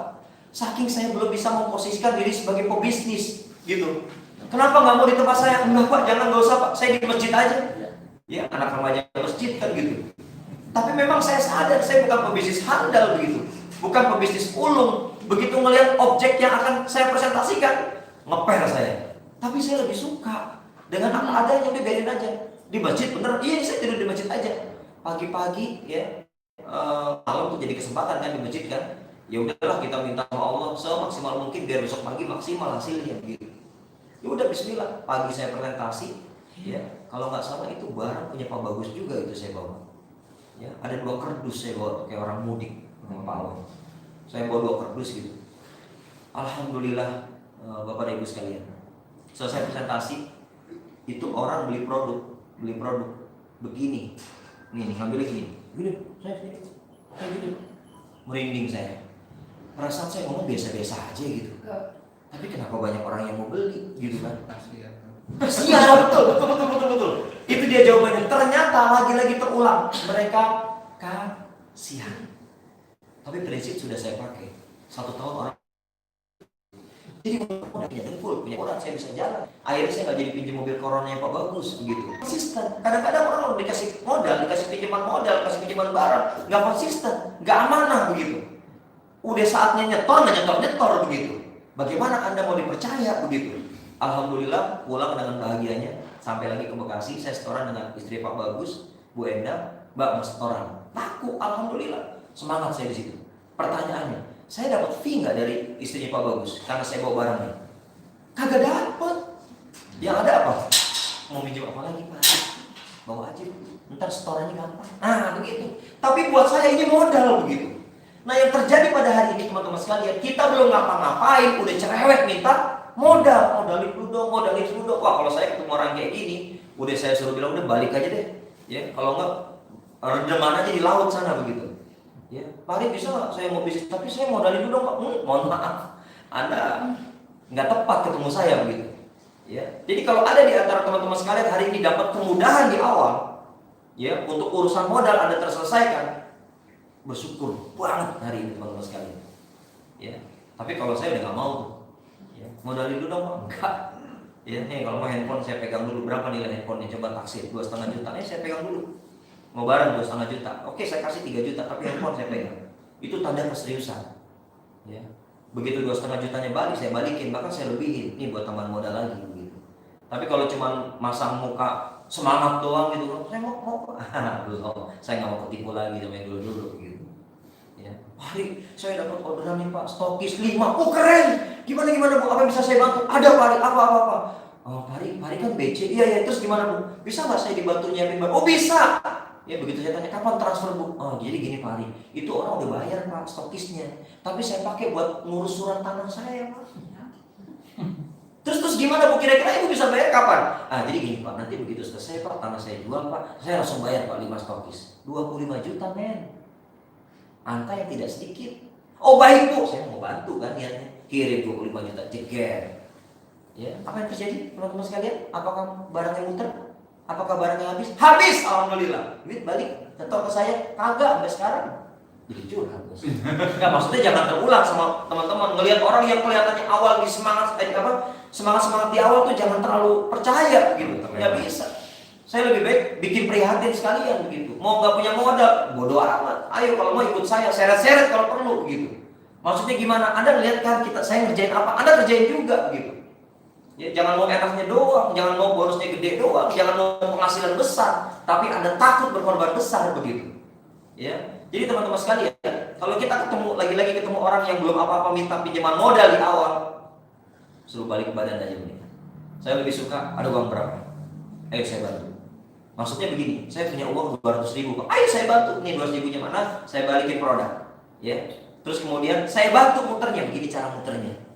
Saking saya belum bisa memposisikan diri sebagai pebisnis gitu. Kenapa nggak mau di tempat saya? Enggak Pak, jangan, gak usah Pak, saya di masjid aja. Ya, anak remaja masjid kan gitu. Tapi memang saya sadar saya bukan pebisnis handal begitu, bukan pebisnis ulung. Begitu ngelihat objek yang akan saya presentasikan, ngeper saya. Tapi saya lebih suka dengan apa adanya, udah biarin aja. Di masjid bener, iya saya tidur di masjid aja. Pagi-pagi ya, malam tuh jadi kesempatan kan di masjid kan. Ya udahlah kita minta sama Allah semaksimal mungkin biar besok pagi maksimal hasilnya gitu. Ya udah bismillah, pagi saya presentasi. Ya, kalau nggak salah itu barang punya Pak Bagus juga itu saya bawa. Ya, ada 2 kardus saya bawa kayak orang mudik sama Pak Awan. Saya bawa 2 kardus gitu. Alhamdulillah Bapak dan Ibu sekalian. Selesai presentasi, itu orang beli produk begini. Nih, ngambil gini. Gini, saya gitu. Merinding saya. Perasaan saya ngomong biasa-biasa aja gitu. Tapi kenapa banyak orang yang mau beli gitu kan? Kasihan, betul. Itu dia jawabannya. Ternyata lagi-lagi terulang. Mereka kasihan. Tapi prinsip sudah saya pakai. 1 tahun orang. Jadi udah punya modal, saya bisa jalan. Akhirnya saya nggak jadi pinjam mobil Coronanya Pak Bagus begitu. Konsisten. Kadang-kadang orang dikasih modal, dikasih pinjaman modal, kasih pinjaman barang, nggak konsisten, nggak amanah begitu. Udah saatnya nyetor begitu. Bagaimana Anda mau dipercaya begitu? Alhamdulillah pulang dengan bahagianya. Sampai lagi ke Bekasi, saya setoran dengan istri Pak Bagus, Bu Enda, Mbak mau setoran. Laku, alhamdulillah. Semangat saya di situ. Pertanyaannya, saya dapat fee nggak dari istrinya Pak Bagus karena saya bawa barangnya? Kagak dapat. Yang ada apa? Mau minjem apa lagi Pak? Bawa aja. Ntar setorannya gampang. Nah begitu. Tapi buat saya ini modal begitu. Nah yang terjadi pada hari ini teman-teman sekalian, kita belum ngapa-ngapain, udah cerewet minta modalin dulu dong. Wah kalau saya ketemu orang kayak gini, udah saya suruh bilang udah balik aja deh. Ya kalau nggak redeman aja di laut sana begitu. Ya, Pak Ari bisa nggak saya mau bisnis, tapi saya modalin dulu dong Pak. Mohon maaf, Anda nggak tepat ketemu saya begitu. Ya, jadi kalau ada di antara teman-teman sekalian hari ini dapat kemudahan di awal, ya untuk urusan modal Anda terselesaikan, bersyukur banget hari ini teman-teman sekalian. Ya, tapi kalau saya udah nggak mau, ya, modalin dulu dong Pak. Enggak. Ya, nih kalau mau handphone saya pegang dulu, berapa nilai handphonenya, coba taksir 2,5 juta, saya pegang dulu. Mau barang 2,5 juta, oke saya kasih 3 juta, tapi handphone saya pegang. Itu tanda keseriusan. Ya. Begitu 2,5 jutanya balik, saya balikin, bahkan saya lebihin. Ini buat tambahan modal lagi begitu. Tapi kalau cuma masang muka semangat doang gitu, saya mau belum, saya nggak mau ketipu lagi sama yang dulu gitu. Ya. Hari saya dapat orderan nih Pak, stokis 5, oh keren. Gimana Bu? Apa yang bisa saya bantu? Ada Pak Ari, apa? Oh Pak Ari kan BC, iya terus gimana Bu? Bisa nggak saya dibantu nyiapin barang? Oh bisa. Ya begitu saya tanya kapan transfer Bu? Oh jadi gini Pak Ari, itu orang udah bayar Pak stokisnya, tapi saya pakai buat ngurus surat tanah saya Pak. Terus gimana Bu, kira-kira Ibu bisa bayar kapan? Jadi gini Pak, nanti begitu selesai Pak, tanah saya jual Pak, saya langsung bayar Pak 5 stokis 25 juta men. Angka yang tidak sedikit. Oh baik Bu, saya mau bantu kan niatnya, kirim 25 juta jeger. Ya, apa yang terjadi teman-teman sekalian? Apakah barangnya muter? Apakah barangnya habis? Habis, alhamdulillah. Duit balik, nyetor ke saya, kagak sampai sekarang. Jadi curhat bos. Nggak, maksudnya jangan terulang sama teman-teman. Ngelihat orang yang kelihatannya awal di semangat di awal tuh jangan terlalu percaya gitu. Nggak bisa. Saya lebih baik bikin prihatin sekalian begitu. Mau nggak punya modal, bodoh amat. Ayo kalau mau ikut saya, seret-seret kalau perlu gitu. Maksudnya gimana? Anda lihat kan saya ngerjain apa? Anda kerjain juga gitu. Ya, jangan mau enaknya doang, jangan mau bonusnya gede doang, jangan mau penghasilan besar, tapi Anda takut berkorban besar begitu. Ya, jadi teman-teman sekalian, kalau kita lagi-lagi ketemu orang yang belum apa-apa minta pinjaman modal di awal, suruh balik ke badan aja begitu. Saya lebih suka, ada uang berapa? Ayo saya bantu. Maksudnya begini, saya punya uang 200 ribu, ayo saya bantu. Nih 200 ribunya mana? Saya balikin produk. Ya, terus kemudian saya bantu muternya, begini cara muternya.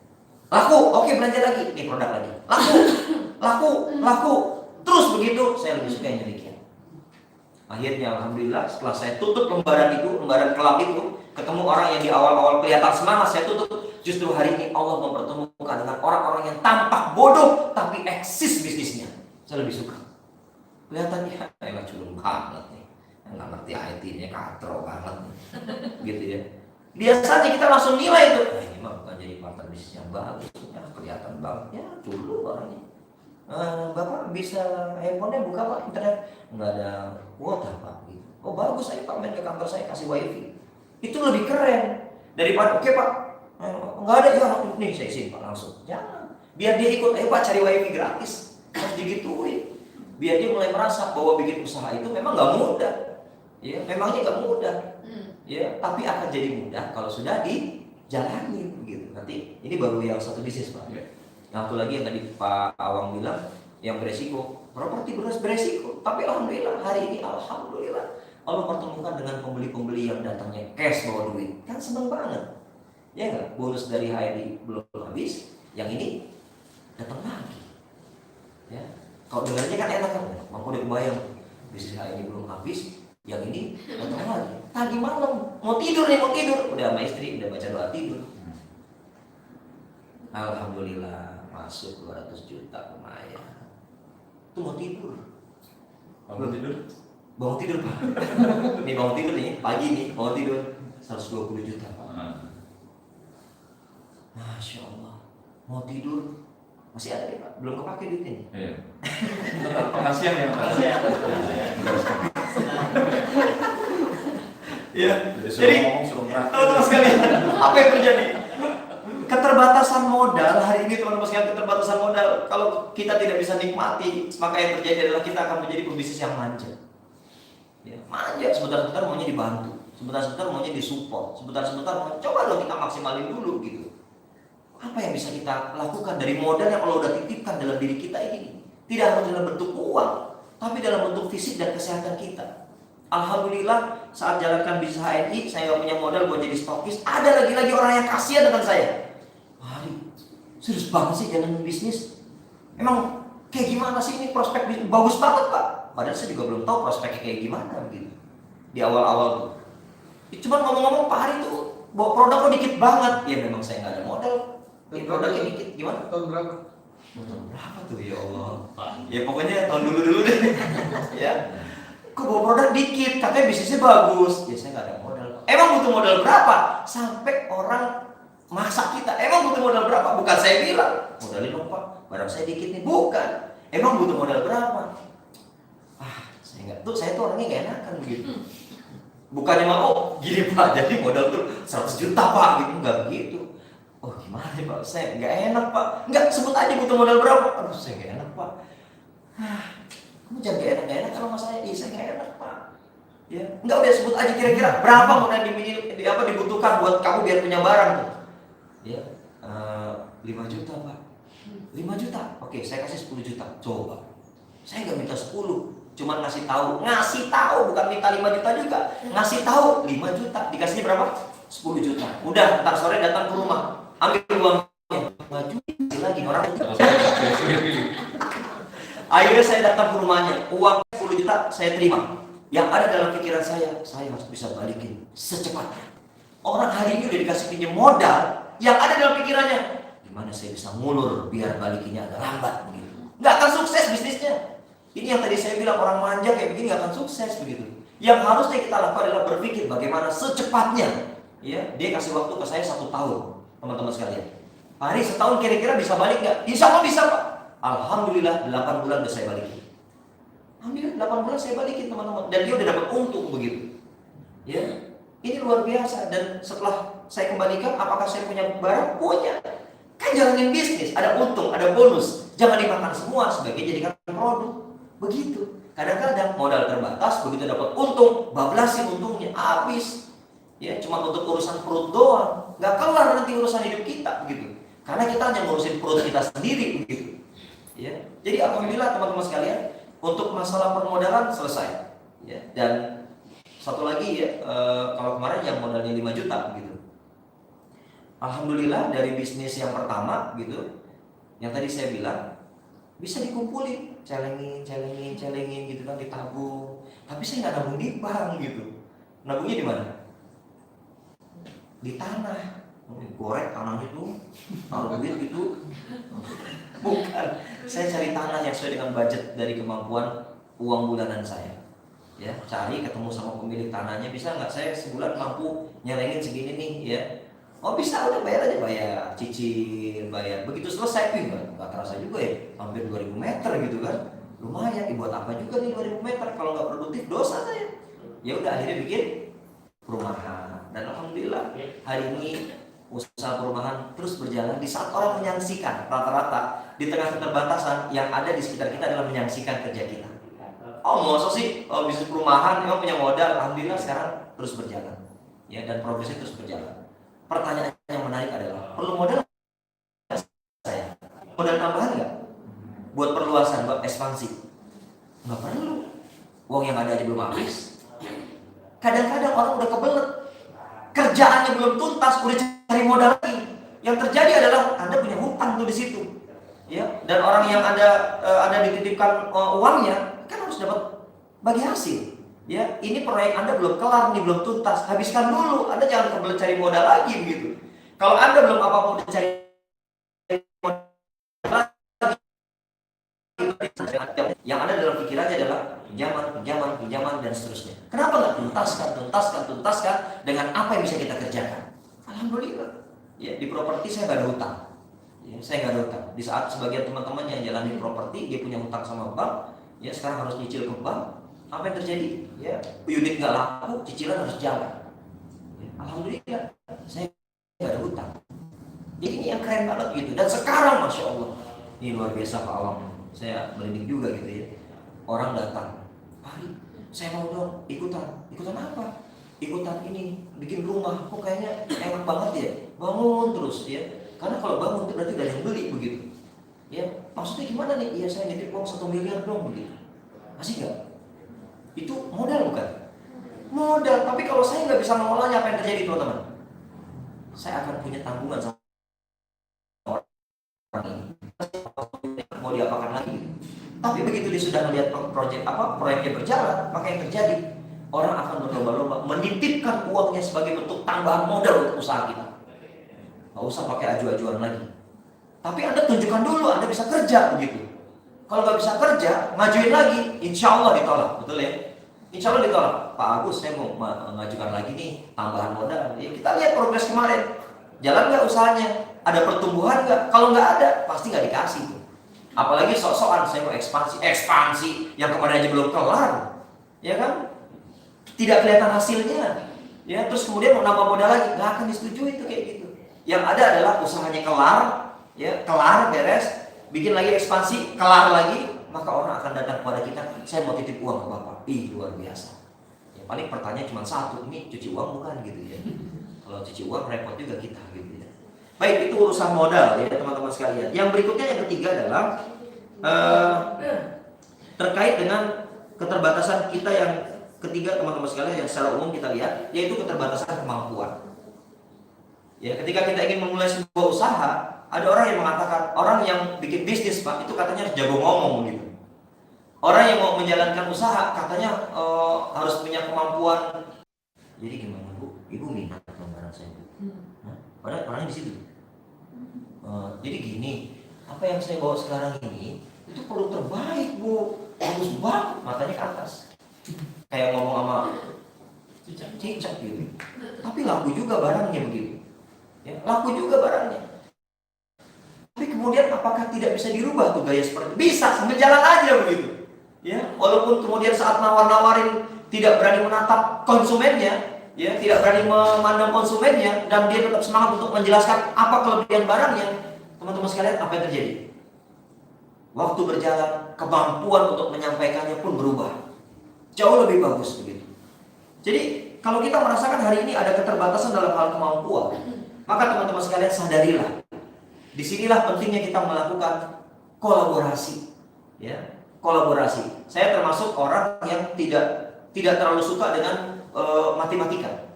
Laku, oke belanja lagi, nih produk lagi. Laku. Terus terus begitu, saya lebih suka yang demikian. Akhirnya alhamdulillah setelah saya tutup lembaran kelam itu, ketemu orang yang di awal-awal kelihatan semangat, saya tutup. Justru hari ini Allah mempertemukan dengan orang-orang yang tampak bodoh tapi eksis bisnisnya. Saya lebih suka. Kelihatannya emang culun banget nih, nggak ngerti IT-nya, katro banget nih. Gitu ya. Biasanya kita langsung nilai itu, ini mah bukan jadi partner bisnis yang bagus, ya kelihatan banget, ya culun orangnya. Bapak bisa handphonenya buka Pak, internet nggak ada kuota Pak gitu. Oh bagus, saya Pak main ke kantor saya kasih wifi. Itu lebih keren daripada oke Pak, nggak ada ya nih saya izin Pak langsung. Jangan, biar dia ikut, ayo Pak cari wifi gratis, harus digituin. Biar dia mulai merasa bahwa bikin usaha itu memang nggak mudah, ya memangnya nggak mudah, ya tapi akan jadi mudah kalau sudah dijalani gitu. Nanti ini baru yang satu bisnis Pak. Nah, satu lagi yang tadi Pak Awang bilang yang beresiko, properti beresiko. Tapi alhamdulillah hari ini alhamdulillah Allah pertemukan dengan pembeli-pembeli yang datangnya cash bawa duit. Kan seneng banget. Ya enggak? Bonus dari HRD belum habis, yang ini datang lagi. Ya. Kalau dengarnya kan enak kan? Bang udah kebayang bisnis HRD belum habis, yang ini datang lagi. Tadi malam mau tidur, udah sama istri udah baca doa tidur. Alhamdulillah masuk 200 juta lumayan. Itu mau tidur. Bangun tidur? Bangun tidur Pak. Nih bangun tidur nih, pagi nih bangun tidur 120 juta Pak. Masya Allah. Mau tidur masih ada nih Pak, belum kepake duitnya nih. Iya. Tetap pengasihan ya Pak. Iya. Jadi ngomong suruh teman-teman sekalian, apa yang terjadi? Keterbatasan modal hari ini teman-teman sekalian, keterbatasan modal. Kalau kita tidak bisa nikmati, maka yang terjadi adalah kita akan menjadi pebisnis yang manja. Ya, manja, sebentar-sebentar maunya dibantu, sebentar-sebentar maunya disupport, sebentar-sebentar mau coba dong kita maksimalin dulu gitu. Apa yang bisa kita lakukan dari modal yang Allah udah titipkan dalam diri kita ini? Tidak harus dalam bentuk uang, tapi dalam bentuk fisik dan kesehatan kita. Alhamdulillah saat jalankan bisnis HNI, saya gak punya modal buat jadi stokis. Ada lagi orang yang kasihan dengan saya. Serius banget sih jalan bisnis. Emang kayak gimana sih ini prospek bisnis? Bagus banget Pak. Padahal saya juga belum tahu prospeknya kayak gimana begitu. Di awal-awal tuh. Cuma ngomong-ngomong Pak Hari tuh bawa produk kok dikit banget. Ya memang saya nggak ada modal. Ya produknya dikit. Gimana? Tahun berapa? Tahun berapa tuh ya Allah. Ya pokoknya tahun dulu deh. Ya. Kok bawa produk dikit? Katanya bisnisnya bagus. Ya saya nggak ada modal. Emang butuh modal berapa? Sampai orang maksa kita, emang butuh modal berapa? Bukan saya bilang, modalin dong Pak, barang saya dikit nih. Bukan, emang butuh modal berapa? Saya tuh orangnya gak enakan begitu. Bukannya mau, gini Pak, jadi modal tuh 100 juta Pak, gitu, enggak begitu. Oh gimana Pak, saya gak enak Pak. Enggak, sebut aja butuh modal berapa. Aduh saya gak enak Pak. Kamu jangan gak enak kalau sama saya. Iya saya gak enak Pak. Ya, enggak udah sebut aja kira-kira berapa modal dibutuhkan buat kamu biar punya barang tuh. Ya, 5 juta Pak. 5 juta, oke saya kasih 10 juta. Coba, saya nggak minta 10, cuma ngasih tahu, bukan minta 5 juta juga, ngasih tahu 5 juta, dikasihnya berapa? 10 juta. Udah, ntar sore datang ke rumah, ambil uangnya, maju lagi orang. Akhirnya saya datang ke rumahnya, uang 10 juta saya terima. Yang ada dalam pikiran saya harus bisa balikin secepatnya. Orang hari ini udah dikasih pinjam modal. Yang ada dalam pikirannya, gimana saya bisa ngulur biar balikinnya agak lambat begitu. Nggak akan sukses bisnisnya. Ini yang tadi saya bilang orang manja kayak begini nggak akan sukses begitu. Yang harusnya kita lakukan adalah berpikir bagaimana secepatnya. Ya, dia kasih waktu ke saya 1 tahun, teman-teman sekalian. Pak Hari, setahun kira-kira bisa balik nggak? Insya Allah bisa Pak. Alhamdulillah 8 bulan udah saya balikin. Alhamdulillah 8 bulan saya balikin teman-teman. Dan dia udah dapat untung begitu. Ya, ini luar biasa. Dan setelah saya kembalikan, apakah saya punya barang? Punya. Kan jalanin bisnis, ada untung, ada bonus. Jangan dimakan semua, sebaiknya jadikan produk. Begitu. Kadang-kadang modal terbatas, begitu dapat untung, bablasin untungnya, habis. Ya, cuma untuk urusan perut doang. Gak kelar nanti urusan hidup kita, begitu. Karena kita hanya ngurusin perut kita sendiri, begitu. Ya. Jadi alhamdulillah teman-teman sekalian, untuk masalah permodalan selesai. Ya. Dan satu lagi ya, kalau kemarin yang modalnya 5 juta, begitu. Alhamdulillah dari bisnis yang pertama gitu, yang tadi saya bilang Bisa dikumpulin, celengin gitu kan, ditabung. Tapi saya nggak nabung di bank gitu. Nabungnya di mana? Di tanah. Gorek tanah itu, taruh duit gitu. Bukan. Saya cari tanah yang sesuai dengan budget dari kemampuan uang bulanan saya. Ya, cari ketemu sama pemilik tanahnya, bisa nggak saya sebulan mampu nyelengin segini nih ya. Oh bisa, udah bayar aja, bayar cicil, bayar. Begitu selesai pun nggak terasa juga ya, hampir 2000 meter gitu kan. Lumayan, dibuat apa juga nih 2000 meter kalau nggak produktif, dosa saya. Ya udah akhirnya bikin perumahan. Dan alhamdulillah hari ini usaha perumahan terus berjalan di saat orang menyaksikan. Rata-rata di tengah keterbatasan yang ada di sekitar kita adalah menyaksikan kerja kita. Oh masa sih bisnis perumahan memang punya modal? Alhamdulillah sekarang terus berjalan ya, dan progresnya terus berjalan. Pertanyaan yang menarik adalah, perlu modal nggak saya? Modal tambahan nggak? Buat perluasan, buat ekspansi? Nggak perlu. Uang yang ada aja belum habis. Kadang-kadang orang udah kebelet, kerjaannya belum tuntas, udah cari modal lagi. Yang terjadi adalah Anda punya hutang tuh di situ, ya. Dan orang yang Anda dititipkan uangnya kan harus dapat bagi hasil. Ya, ini proyek Anda belum kelar nih, belum tuntas, habiskan dulu. Anda jangan kebelet cari modal lagi begitu. Kalau Anda belum apa-apa udah cari modal lagi, yang ada dalam pikirannya adalah pinjaman dan seterusnya. Kenapa nggak tuntaskan dengan apa yang bisa kita kerjakan? Alhamdulillah. Ya, di properti saya nggak ada hutang. Ya, saya nggak ada hutang. Di saat sebagian teman-teman yang jalani properti dia punya hutang sama bank, ya sekarang harus nyicil ke bank. Apa yang terjadi? Ya, unit nggak laku, cicilan harus jalan. Ya, alhamdulillah, saya nggak ada hutang. Jadi ini yang keren banget gitu. Dan sekarang, masya Allah, ini luar biasa Pak Awang. Saya merinding juga gitu ya. Orang datang, Pak Ali, saya mau dong ikutan apa? Ikutan ini, bikin rumah. Kok kayaknya enak banget ya? Bangun terus ya. Karena kalau bangun itu berarti udah yang beli begitu. Ya, maksudnya gimana nih? Iya, saya nitip uang 1 miliar dong begitu. Masih nggak? Itu modal bukan? Modal, tapi kalau saya nggak bisa mengolahnya, apa yang terjadi teman-teman? Saya akan punya tanggungan sama orang ini. Mau diapakan lagi? Tapi begitu dia sudah melihat proyeknya berjalan, maka yang terjadi, orang akan berlomba-lomba menitipkan uangnya sebagai bentuk tambahan modal untuk usaha kita. Nggak usah pakai aju-ajuan lagi. Tapi Anda tunjukkan dulu Anda bisa kerja begitu. Kalau nggak bisa kerja, ngajuin lagi, insya Allah ditolak, betul ya? Insya Allah ditolak. Pak Agus, saya mau mengajukan lagi nih tambahan modal. Ya, kita lihat progres kemarin, jalan nggak usahanya, ada pertumbuhan nggak? Kalau nggak ada, pasti nggak dikasih tuh. Apalagi sok-sokan saya mau ekspansi yang kemarin aja belum kelar, ya kan? Tidak kelihatan hasilnya, ya. Terus kemudian mau nambah modal lagi, nggak akan disetujui itu kayak gitu. Yang ada adalah usahanya kelar, ya, kelar beres. Bikin lagi ekspansi, kelar lagi, maka orang akan datang kepada kita, saya mau titip uang ke Bapak. Ih, luar biasa. Ya, paling pertanyaan cuma satu, ini cuci uang bukan gitu ya. Kalau cuci uang repot juga kita gitu ya. Baik, itu urusan modal ya teman-teman sekalian. Yang berikutnya yang ketiga adalah terkait dengan keterbatasan kita yang ketiga teman-teman sekalian, yang secara umum kita lihat, yaitu keterbatasan kemampuan. Ya, ketika kita ingin memulai sebuah usaha, ada orang yang mengatakan, orang yang bikin bisnis Pak, itu katanya harus jago ngomong gitu. Orang yang mau menjalankan usaha, katanya harus punya kemampuan. Jadi gimana Bu? Ibu minat barang saya Bu? Padahal orangnya di situ. Jadi gini, apa yang saya bawa sekarang ini, itu produk terbaik Bu. Bagus banget, matanya ke atas. Kayak ngomong sama cicak gitu. Tapi laku juga barangnya begitu. Ya, laku juga barangnya. Tapi kemudian apakah tidak bisa dirubah tuh gaya seperti itu? Bisa, sambil jalan aja begitu. Ya, walaupun kemudian saat nawar-nawarin tidak berani menatap konsumennya, ya, tidak berani memandang konsumennya, dan dia tetap semangat untuk menjelaskan apa kelebihan barangnya. Teman-teman sekalian, apa yang terjadi? Waktu berjalan, kemampuan untuk menyampaikannya pun berubah. Jauh lebih bagus begitu. Jadi, kalau kita merasakan hari ini ada keterbatasan dalam hal kemampuan, maka teman-teman sekalian sadarilah. Disinilah pentingnya kita melakukan kolaborasi, ya, kolaborasi. Saya termasuk orang yang tidak terlalu suka dengan matematika.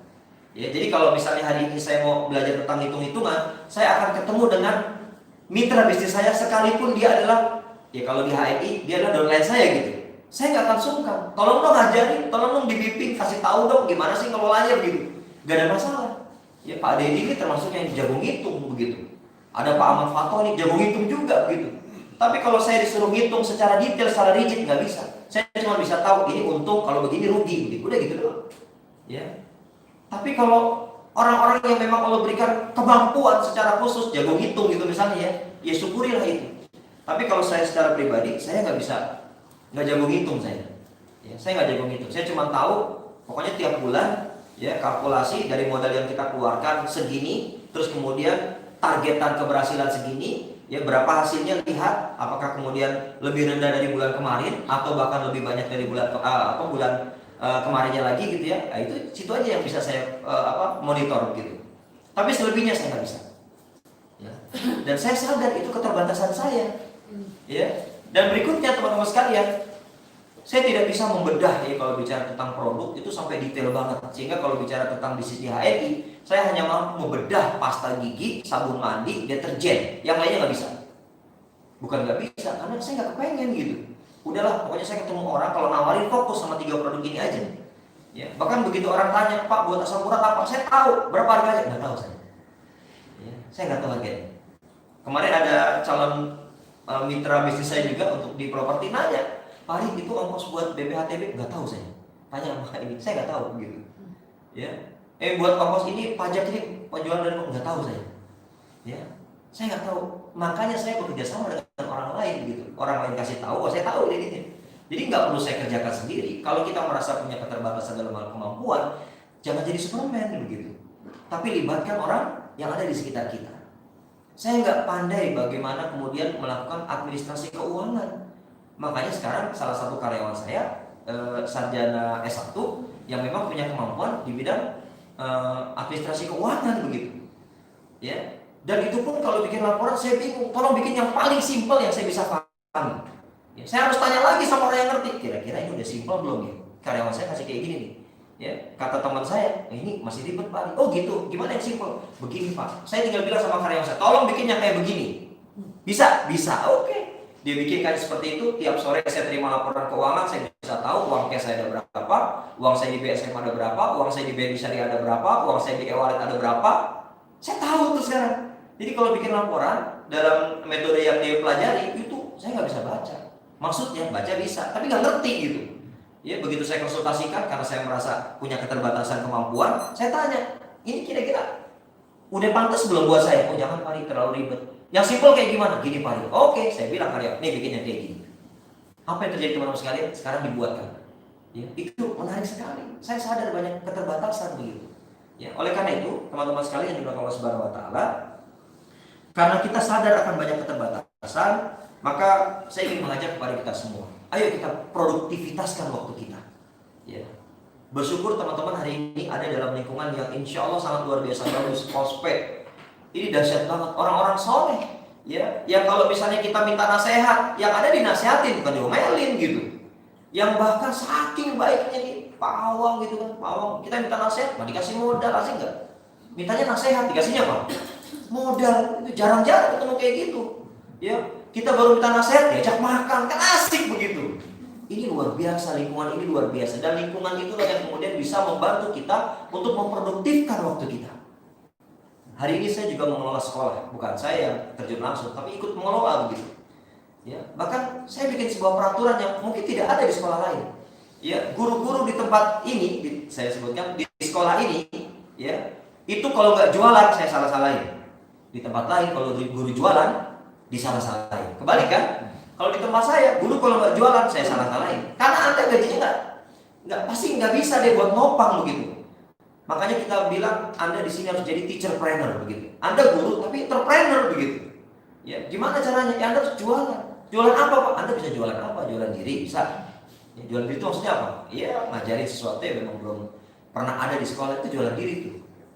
Ya, jadi kalau misalnya hari ini saya mau belajar tentang hitung-hitungan, saya akan ketemu dengan mitra bisnis saya sekalipun dia adalah Ya kalau di HMI dia adalah downline saya gitu. Saya nggak akan sungkan. Tolong dong ngajarin, tolong dong dibimbing, kasih tahu dong gimana sih ngelolanya begitu. Gak ada masalah. Ya Pak Dedi ini termasuk yang jago ngitung begitu. Ada Pak Ahmad Fato ini jago ngitung juga begitu. Tapi kalau saya disuruh ngitung secara detail, secara rigid nggak bisa. Saya cuma bisa tahu ini untung, kalau begini rugi, begitu. Udah gitu doang. Ya. Tapi kalau orang-orang yang memang Allah berikan kemampuan secara khusus jago ngitung gitu misalnya ya syukurilah itu. Tapi kalau saya secara pribadi, saya nggak jago ngitung saya. Ya, saya nggak jago ngitung. Saya cuma tahu, pokoknya tiap bulan ya kalkulasi dari modal yang kita keluarkan segini, terus kemudian targetan keberhasilan segini, ya berapa hasilnya lihat, apakah kemudian lebih rendah dari bulan kemarin atau bahkan lebih banyak dari bulan kemarinnya lagi gitu ya. Nah, itu situ aja yang bisa saya monitor gitu. Tapi selebihnya saya nggak bisa. Ya. Dan saya sadar itu keterbatasan saya. Ya. Dan berikutnya teman-teman sekalian, saya tidak bisa membedah ya kalau bicara tentang produk itu sampai detail banget. Sehingga kalau bicara tentang bisnis di HMI, saya hanya mampu membedah pasta gigi, sabun mandi, deterjen. Yang lainnya nggak bisa. Bukan nggak bisa, karena saya nggak kepengen gitu. Udahlah, pokoknya saya ketemu orang kalau nawarin fokus sama 3 produk ini aja. Ya, bahkan begitu orang tanya, Pak buat asam urat apa? Saya tahu berapa harganya, nggak tahu saya. Ya, saya nggak tahu harganya. Kemarin ada calon mitra bisnis saya juga untuk di properti nanya, Pak Ari itu ongkos buat BPHTB nggak tahu saya. Tanya sama ini, saya nggak tahu gitu. Ya, buat ongkos ini pajak ini penjualan dan nggak tahu saya. Ya, saya nggak tahu. Makanya saya bekerja sama dengan orang lain gitu. Orang lain kasih tahu, saya tahu ini. Jadi nggak perlu saya kerjakan sendiri. Kalau kita merasa punya keterbatasan dalam hal kemampuan, jangan jadi Superman begitu. Tapi libatkan orang yang ada di sekitar kita. Saya nggak pandai bagaimana kemudian melakukan administrasi keuangan. Makanya sekarang salah satu karyawan saya sarjana S1 yang memang punya kemampuan di bidang administrasi keuangan begitu. Ya. Dan itu pun kalau bikin laporan saya bingung. Tolong bikin yang paling simpel yang saya bisa pahami. Ya, saya harus tanya lagi sama orang yang ngerti. Kira-kira ini udah simpel belum ya? Karyawan saya kasih kayak gini nih. Ya, kata teman saya, ini masih ribet Pak. Oh gitu. Gimana yang simpel? Begini Pak. Saya tinggal bilang sama karyawan saya, tolong bikin yang kayak begini. Bisa? Bisa. Oke. Dia bikinkan seperti itu. Tiap sore saya terima laporan keuangan, saya bisa tahu uang cash saya ada berapa, uang saya di BSM ada berapa, uang saya di BNI Syariah ada berapa, uang saya di e-wallet ada berapa. Saya tahu tuh sekarang. Jadi kalau bikin laporan dalam metode yang dia pelajari itu saya nggak bisa baca. Maksudnya baca bisa, tapi nggak ngerti gitu. Ya begitu saya konsultasikan karena saya merasa punya keterbatasan kemampuan, saya tanya, ini kira-kira udah pantas belum buat saya? Oh jangan Pak, terlalu ribet. Yang simpel kayak gimana? Gini Pak. Oke, saya bilang karya, nih bikinnya kayak gini. Apa yang terjadi teman-teman sekalian? Sekarang dibuatkan. Ya, itu menarik sekali. Saya sadar banyak keterbatasan begitu. Ya, oleh karena itu teman-teman sekalian yang dimuliakan Allah Subhanahu Wa Taala, karena kita sadar akan banyak keterbatasan, maka saya ingin mengajak kepada kita semua. Ayo kita produktivitaskan waktu kita. Ya. Bersyukur teman-teman hari ini ada dalam lingkungan yang insya Allah sangat luar biasa bagus, prospek. Ini dahsyat banget. Orang-orang soleh. Ya, yang kalau misalnya kita minta nasihat, yang ada dinasihatin, bukan diomelin gitu. Yang bahkan saking baiknya nih, pawang gitu kan, pawang. Kita minta nasihat, nggak dikasih modal, asing nggak? Mintanya nasihat, dikasihnya apa? Modal. Itu jarang-jarang ketemu kayak gitu. Ya, kita baru minta nasihat, diajak makan, kan asik begitu. Ini luar biasa, lingkungan ini luar biasa. Dan lingkungan itulah yang kemudian bisa membantu kita untuk memproduktifkan waktu kita. Hari ini saya juga mengelola sekolah, bukan saya yang terjun langsung, tapi ikut mengelola begitu. Ya, bahkan saya bikin sebuah peraturan yang mungkin tidak ada di sekolah lain. Ya, guru-guru di tempat ini, saya sebutkan di sekolah ini, ya, itu kalau nggak jualan saya salah-salahin. Di tempat lain kalau guru jualan disalah-salahin. Kebalik kan? Kalau di tempat saya, guru kalau nggak jualan saya salah-salahin. Karena Anda gajinya nggak pasti nggak bisa deh buat nopang begitu. Makanya kita bilang Anda di sini harus jadi teacherpreneur begitu. Anda guru tapi entrepreneur begitu. Ya, gimana caranya? Ya Anda harus jualan. Jualan apa Pak? Anda bisa jualan apa? Jualan diri bisa. Ya, jualan diri itu maksudnya apa? Ya ngajarin sesuatu yang memang belum pernah ada di sekolah, itu jualan diri itu.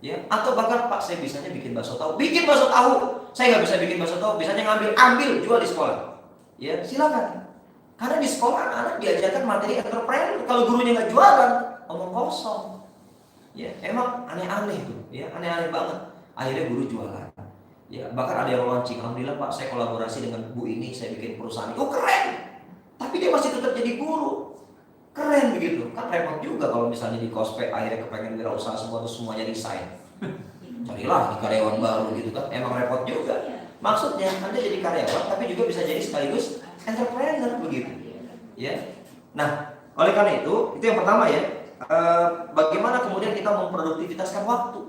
Ya, atau bahkan Pak saya bisanya bikin bakso tahu. Bikin bakso tahu. Saya nggak bisa bikin bakso tahu, bisanya ambil jual di sekolah. Ya silakan. Karena di sekolah anak diajarkan materi entrepreneur. Kalau gurunya nggak jualan, omong kosong. Ya, emang aneh-aneh tuh, ya aneh-aneh banget. Akhirnya guru jualan. Ya, bahkan ada yang launching, alhamdulillah Pak, saya kolaborasi dengan Bu ini, saya bikin perusahaan. Oh keren, tapi dia masih tetap jadi guru. Keren begitu, kan repot juga kalau misalnya di kospek akhirnya kepengen wirausaha semua terus semuanya resign. Carilah di karyawan baru gitu kan, emang repot juga. Maksudnya Anda jadi karyawan tapi juga bisa jadi sekaligus entrepreneur begitu. Ya. Nah, oleh karena itu yang pertama ya. Bagaimana kemudian kita memproduktivitaskan waktu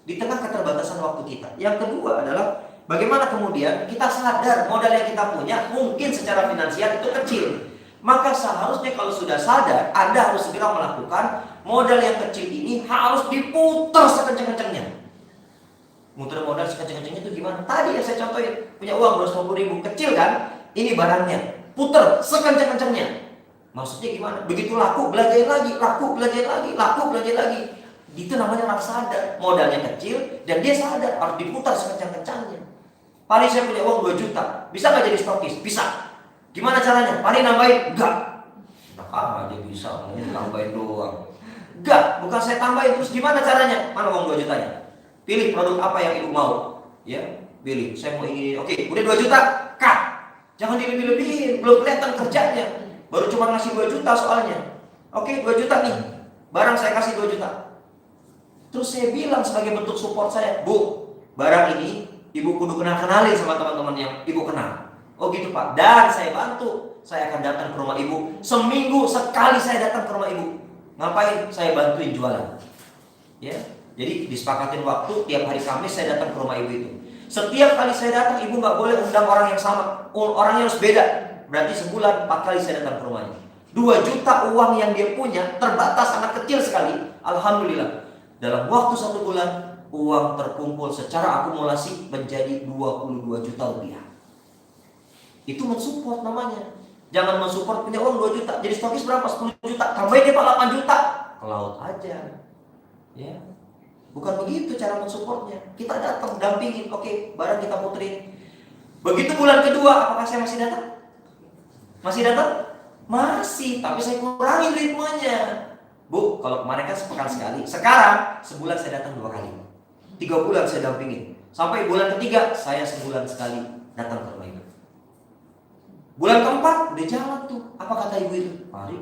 di tengah keterbatasan waktu kita. Yang kedua adalah bagaimana kemudian kita sadar modal yang kita punya mungkin secara finansial itu kecil. Maka seharusnya kalau sudah sadar, Anda harus segera melakukan modal yang kecil ini harus diputar sekencang-kencangnya. Muter modal sekencang-kencangnya itu gimana? Tadi yang saya contohin, punya uang 250.000, kecil kan? Ini barangnya, putar sekencang-kencangnya. Maksudnya gimana? Begitu laku, belanjain lagi, laku, belanjain lagi, laku, belanjain lagi. Itu namanya orang sadar, modalnya kecil dan dia sadar harus diputar sekencang-kencangnya. Pak, saya punya uang 2 juta, bisa nggak jadi stokis? Bisa. Gimana caranya? Pak, nambahin? Enggak. Nah, aja bisa, nambahin doang. Enggak, bukan saya tambahin, terus gimana caranya? Mana uang 2 jutanya? Pilih produk apa yang ibu mau. Ya, pilih. Saya mau ini. Oke, udah 2 juta, cut. Jangan dilebih-lebihin, belum kelihatan kerjanya. Baru cuma ngasih 2 juta soalnya. Oke, 2 juta nih. Barang saya kasih 2 juta. Terus saya bilang sebagai bentuk support saya, Bu, barang ini ibu kudu kenalin sama teman-teman yang ibu kenal. Oh gitu Pak. Dan saya bantu. Saya akan datang ke rumah ibu. Seminggu sekali saya datang ke rumah ibu. Ngapain? Saya bantuin jualan. Ya. Jadi disepakatin waktu tiap hari Kamis saya datang ke rumah ibu itu. Setiap kali saya datang ibu nggak boleh undang orang yang sama. Orangnya harus beda. Berarti sebulan 4 kali saya datang ke rumahnya. 2 juta uang yang dia punya terbatas, sangat kecil sekali. Alhamdulillah. Dalam waktu 1 bulan uang terkumpul secara akumulasi menjadi 22 juta rupiah. Itu mensupport namanya. Jangan mensupport punya uang 2 juta. Jadi stokis berapa? 10 juta. Tambahin dia Pak 8 juta. Ke laut aja. Ya. Bukan begitu cara mensupportnya. Kita datang dampingin, oke, barang kita puterin. Begitu bulan kedua, apakah saya masih datang? Masih datang? Masih, tapi saya kurangin ritmenya. Bu, kalau kemarin kan sepekan sekali. Sekarang sebulan saya datang 2 kali. 3 bulan saya dampingin. Sampai bulan ketiga saya sebulan sekali datang ke rumah ibu. Bulan keempat udah jalan tuh. Apa kata ibu itu? Pari,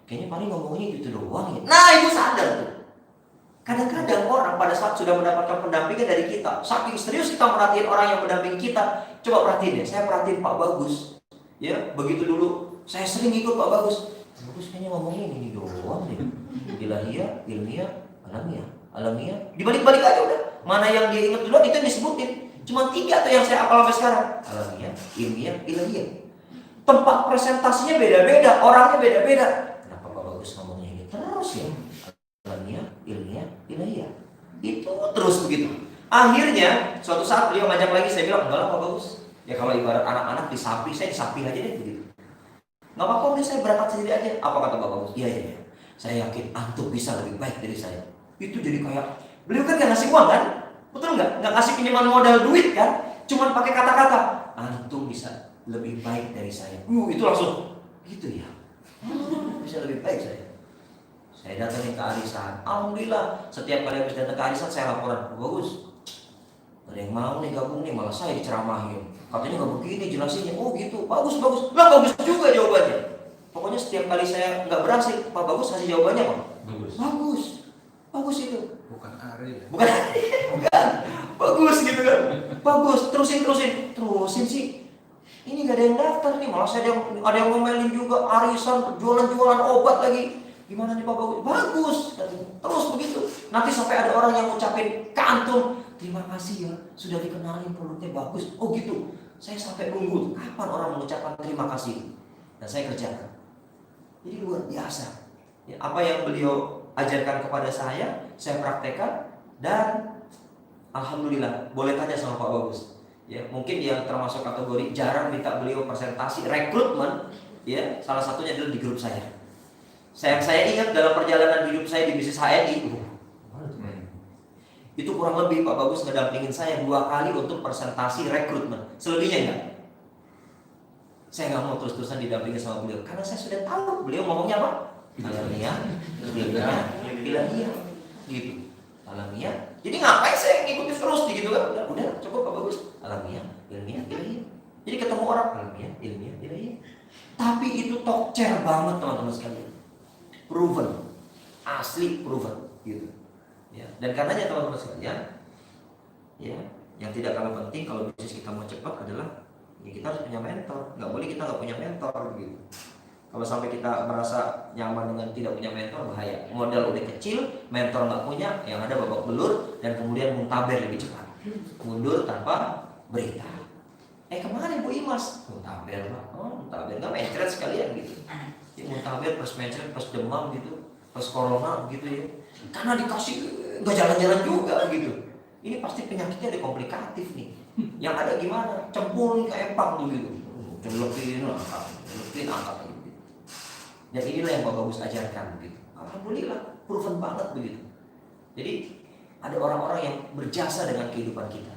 kayaknya Pari ngomongnya gitu doang ya. Nah, ibu sadar tuh. Kadang-kadang orang pada saat sudah mendapatkan pendampingan dari kita, saking serius kita merhatiin orang yang mendampingi kita. Coba perhatiin ya, saya perhatiin Pak Bagus. Ya, begitu dulu saya sering ikut Pak Bagus. Bagus kayaknya ngomongnya ini doang deh. Ilahiyah, ilmiah, alamiah. Dibalik-balik aja udah. Mana yang dia ingat duluan itu yang disebutin. Cuma 3 tuh yang saya hafal sampai sekarang. Alamiah, ilmiah, ilahiyah. Tempat presentasinya beda-beda, orangnya beda-beda. Kenapa Pak Bagus ngomongnya ini terus ya? Alamiah, ilmiah, ilahiyah. Itu terus begitu. Akhirnya suatu saat beliau ngajak lagi, saya bilang enggak lah Pak Bagus. Ya kalau ibarat anak-anak disapi, saya disapi aja deh begitu. Nggak apa-apa, udah saya berangkat sendiri aja. Apa kata Pak Bagus? Iya. Saya yakin antum bisa lebih baik dari saya. Itu jadi kayak beliau kan nggak ngasih uang kan? Betul nggak? Nggak kasih pinjaman modal duit kan? Cuman pakai kata-kata antum bisa lebih baik dari saya. Itu langsung gitu ya. Bisa lebih baik saya. Saya datangin ke arisan. Alhamdulillah setiap kali habis datang ke arisan saya laporan, Bagus. Ada yang mau nih gabung nih, malah saya diceramahin. Katanya nggak begini jelasinnya. Oh gitu, bagus. Lah bagus juga jawabannya. Pokoknya setiap kali saya nggak berhasil, Pak Bagus kasih jawabannya Pak. Bagus itu. Bukan Ari ya? Bukan. Bagus gitu kan. Bagus, terusin sih. Ini nggak ada yang daftar nih, malah ada yang ngomelin juga arisan, jualan obat lagi. Gimana nih Pak Bagus? Bagus, terus begitu. Nanti sampai ada orang yang ngucapin ke antum, terima kasih ya, sudah dikenalin produknya bagus. Oh gitu. Saya sampai nunggu kapan orang mengucapkan terima kasih. Dan saya kerjakan. Jadi luar biasa. Ya, apa yang beliau ajarkan kepada saya praktekkan dan alhamdulillah. Boleh tanya sama Pak Bagus. Ya, mungkin yang termasuk kategori jarang minta beliau presentasi rekrutmen. Ya, salah satunya adalah di grup saya. Saya ingat dalam perjalanan hidup saya di bisnis HNI. Itu kurang lebih Pak Bagus ngedampingin saya 2 kali untuk presentasi rekrutmen. Selebihnya enggak. Saya nggak mau terus-terusan didampingi sama beliau karena saya sudah tahu beliau ngomongnya apa? Ilmiah, gitu. alamiah. Jadi ngapain saya ngikutin terus gitu kan? Udah cukup Pak Bagus. Alamiah, ilmiah, ilmiah. Jadi ketemu orang alamiah, ilmiah, ilmiah. Tapi itu tokcer banget teman-teman sekalian. Proven, asli proven gitu. Ya, dan karenanya teman-teman sekalian, ya, yang tidak kalah penting kalau bisnis kita mau cepat adalah ya kita harus punya mentor. Nggak boleh kita nggak punya mentor gitu. Kalau sampai kita merasa nyaman dengan tidak punya mentor, bahaya. Modal udah kecil, mentor nggak punya, yang ada babak belur dan kemudian muntaber lebih cepat. Mundur tanpa berita. Kemarin Bu Imas muntaber Pak. Oh muntaber, nggak mencret sekalian gitu. Ya, muntaber plus mencret plus demam gitu, plus corona gitu ya. Karena dikasih nggak jalan-jalan juga gitu. Ini pasti penyakitnya ada komplikatif nih. Yang ada gimana? Cembung kayak empang tuh gitu. Celepin angkat gitu. Dan inilah yang Pak Bagus ajarkan begitu. Alhamdulillah, proven banget begitu. Jadi ada orang-orang yang berjasa dengan kehidupan kita.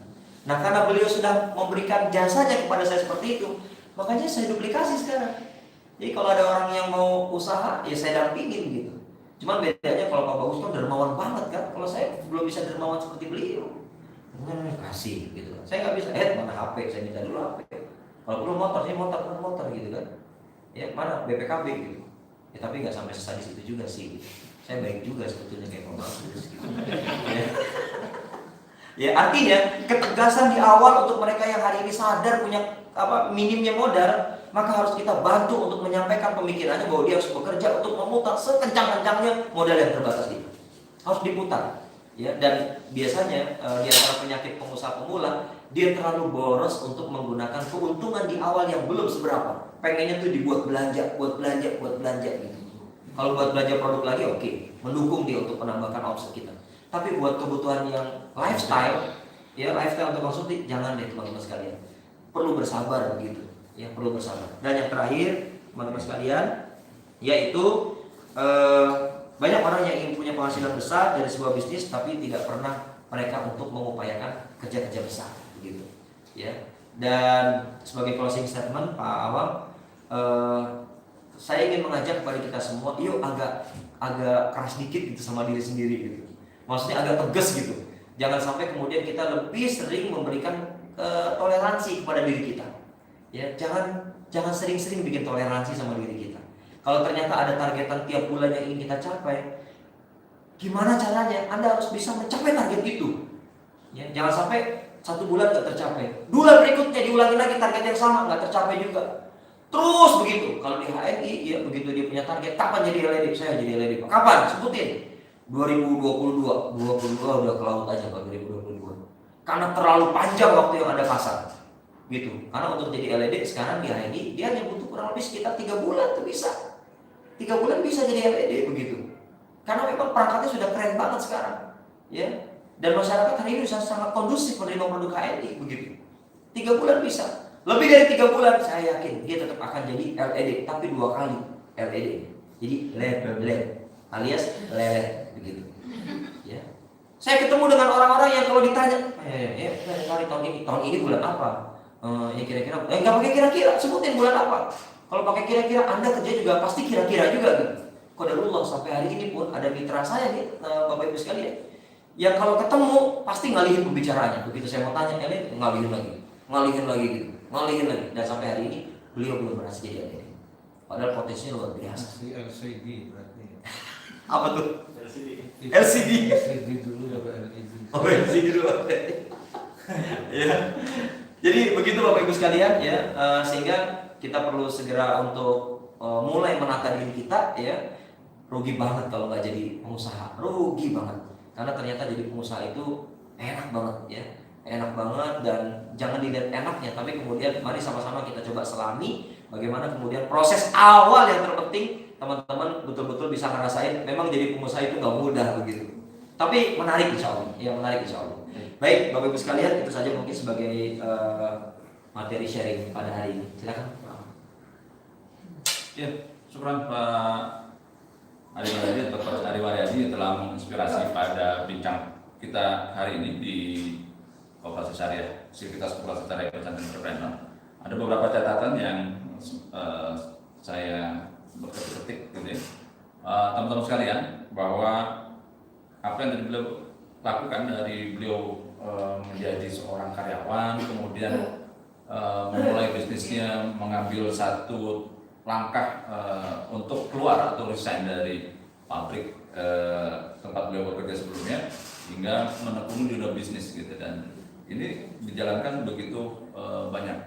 Nah karena beliau sudah memberikan jasanya kepada saya seperti itu, makanya saya duplikasi sekarang. Jadi kalau ada orang yang mau usaha, ya saya dampingin gitu. Cuman bedanya kalau Pak Bagus kan dermawan banget kan. Kalau saya belum bisa dermawan seperti beliau. Kasih gitu kan. Saya nggak bisa, mana HP, saya minta dulu HP. Kalau perlu motor, saya motor gitu kan. Ya mana BPKB gitu. Ya, tapi nggak sampai sesadis itu juga sih gitu. Saya baik juga sebetulnya kayak Pak Bagus gitu. Ya artinya ketegasan di awal untuk mereka yang hari ini sadar punya minimnya modal, maka harus kita bantu untuk menyampaikan pemikirannya bahwa dia harus bekerja untuk memutar sekencang-kencangnya modal yang terbatas itu. Harus diputar. Ya, dan biasanya di antara penyakit pengusaha pemula, dia terlalu boros untuk menggunakan keuntungan di awal yang belum seberapa. Pengennya tuh dibuat belanja gitu. Kalau buat belanja produk lagi oke, mendukung dia untuk menambahkan omset kita. Tapi buat kebutuhan yang lifestyle untuk konsumsi, jangan deh teman-teman sekalian. Perlu bersabar begitu. Ya, perlu bersabar. Dan yang terakhir, teman-teman sekalian, yaitu banyak orang yang ingin punya penghasilan besar dari sebuah bisnis, tapi tidak pernah mereka untuk mengupayakan kerja-kerja besar, begitu. Ya. Dan sebagai closing statement, Pak Awang, saya ingin mengajak kepada kita semua, yuk agak keras dikit gitu sama diri sendiri gitu. Maksudnya agak tegas gitu. Jangan sampai kemudian kita lebih sering memberikan toleransi kepada diri kita. Ya, jangan sering-sering bikin toleransi sama diri kita. Kalau ternyata ada targetan tiap bulan yang ingin kita capai, gimana caranya? Anda harus bisa mencapai target itu. Ya, jangan sampai 1 bulan nggak tercapai, bulan berikutnya diulangi lagi target yang sama nggak tercapai juga. Terus begitu. Kalau di HNI, ya begitu dia punya target, kapan jadi LED? Saya jadi LED. Kapan? Sebutin. 2022 udah ke laut aja Pak, 2022. Karena terlalu panjang waktu yang ada pasar. Gitu. Karena untuk jadi LED sekarang di HNI dia hanya butuh kurang lebih sekitar 3 bulan tuh bisa. 3 bulan bisa jadi LED begitu. Karena memang perangkatnya sudah keren banget sekarang. Ya. Dan masyarakat hari ini bisa sangat kondusif menerima produk HNI begitu. 3 bulan bisa. Lebih dari 3 bulan saya yakin dia tetap akan jadi LED, tapi 2 kali LED. Jadi LED alias lelet begitu. Ya. Saya ketemu dengan orang-orang yang kalau ditanya, tahun ini bulan apa? Ya kira-kira, nggak pakai kira-kira, sebutin bulan apa. Kalau pakai kira-kira, Anda kerja juga pasti kira-kira juga gitu. Qadarullah sampai hari ini pun ada mitra saya nih, Bapak Ibu sekalian, yang kalau ketemu pasti ngalihin pembicaraannya. Begitu saya mau tanya, ngalihin lagi gitu. Dan sampai hari ini beliau belum berhasil jadi LED. Padahal potensinya luar biasa. LCD berarti. Apa tuh? LCD dulu ya LED. Oh, LCD dulu. Ya. Jadi begitu Bapak Ibu sekalian ya, sehingga kita perlu segera untuk mulai menata diri kita ya. Rugi banget kalau nggak jadi pengusaha, rugi banget. Karena ternyata jadi pengusaha itu enak banget ya, enak banget. Dan jangan dilihat enaknya, tapi kemudian mari sama-sama kita coba selami bagaimana kemudian proses awal yang terpenting teman-teman betul-betul bisa ngerasain. Memang jadi pengusaha itu nggak mudah begitu, tapi menarik insya Allah. Ya menarik insya Allah. Baik Bapak Ibu sekalian, itu saja mungkin sebagai materi sharing pada hari ini. Silakan. Ya, syukur Pak Ari Waryadi atau Coach Ari Waryadi telah menginspirasi pada bincang kita hari ini di Koperasi Syariah, Sivitas Koperasi Syariah Pesantren Entrepreneur. Ada beberapa catatan yang saya berketik gitu ya. Teman-teman sekalian, bahwa apa yang tadi beliau lakukan dari beliau menjadi seorang karyawan, kemudian memulai bisnisnya, mengambil satu langkah untuk keluar atau resign dari pabrik tempat beliau bekerja sebelumnya, hingga menekuni dunia bisnis gitu. Dan ini dijalankan begitu banyak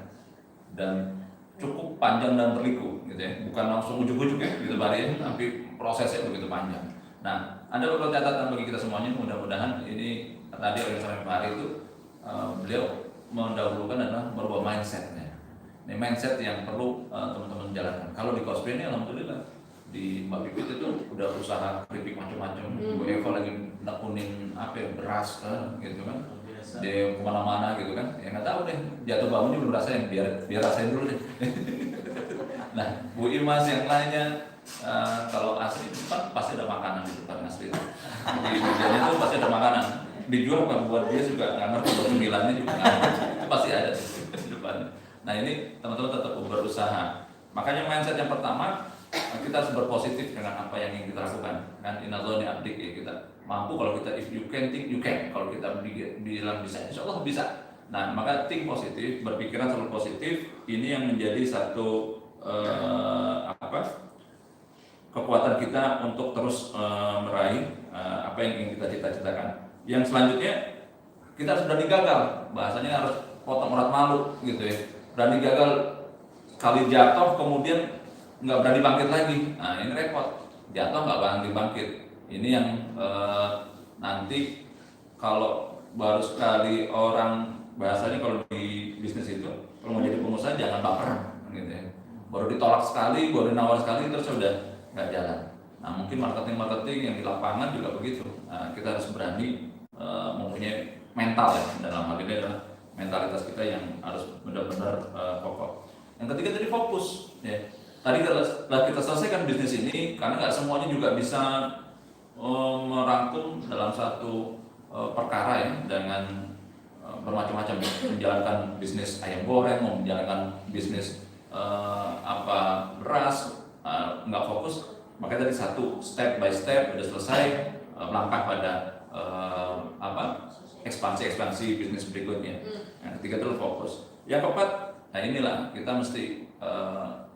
dan cukup panjang dan berliku gitu ya, bukan langsung ujuk-ujuk ya gitu Pak Ari, tapi prosesnya begitu panjang. Nah, ada beberapa catatan bagi kita semuanya, mudah-mudahan ini tadi oleh Pak Ari itu beliau mendahulukan adalah merubah mindsetnya. Ini mindset yang perlu teman-teman jalankan. Kalau di cosplay ini alhamdulillah di Mbak Pipit itu udah usaha keripik macam-macam. Bu Eva lagi nekunin apa ya, beras gitu kan. Dia kemana-mana gitu kan. Ya nggak tahu deh, jatuh bangunnya belum rasain, biar rasain dulu deh. Nah, Bu Imas yang lainnya kalau asli kan pasti ada makanan di depan asli. Di mejanya tuh pasti ada makanan. Dijual bukan buat dia juga nggak ngerti, buat cemilannya juga nggak ngerti. Pasti ada di depan. Nah ini teman-teman tetap berusaha. Makanya mindset yang pertama, kita harus berpositif dengan apa yang ingin kita lakukan. Kan inazoni abdik ya, kita mampu kalau kita if you can think you can. Kalau kita bilang bisa, insya Allah bisa. Nah maka think positif, berpikiran selalu positif. Ini yang menjadi satu kekuatan kita untuk terus meraih apa yang ingin kita cita-citakan. Yang selanjutnya kita harus berani gagal. Bahasanya harus potong urat malu gitu ya. Berani gagal, sekali jatuh kemudian nggak berani bangkit lagi. Nah ini repot, jatuh nggak berani bangkit. Ini yang nanti kalau baru sekali orang, bahasanya kalau di bisnis itu kalau mau jadi pengusaha jangan baperan gitu ya. Baru ditolak sekali, baru dinawar sekali terus sudah nggak jalan. Nah mungkin marketing yang di lapangan juga begitu. Nah, kita harus berani mempunyai mental ya, dalam hal ini adalah mentalitas kita yang harus benar-benar kokoh. Yang ketiga tadi fokus ya. Tadi setelah kita selesaikan bisnis ini, karena nggak semuanya juga bisa merangkum dalam satu perkara ya, dengan bermacam-macam ya. Menjalankan bisnis ayam goreng, mau menjalankan bisnis beras, nggak fokus. Makanya tadi satu step by step udah selesai, melangkah pada ekspansi bisnis berikutnya. Yang ketiga itu fokus. Yang keempat, nah inilah kita mesti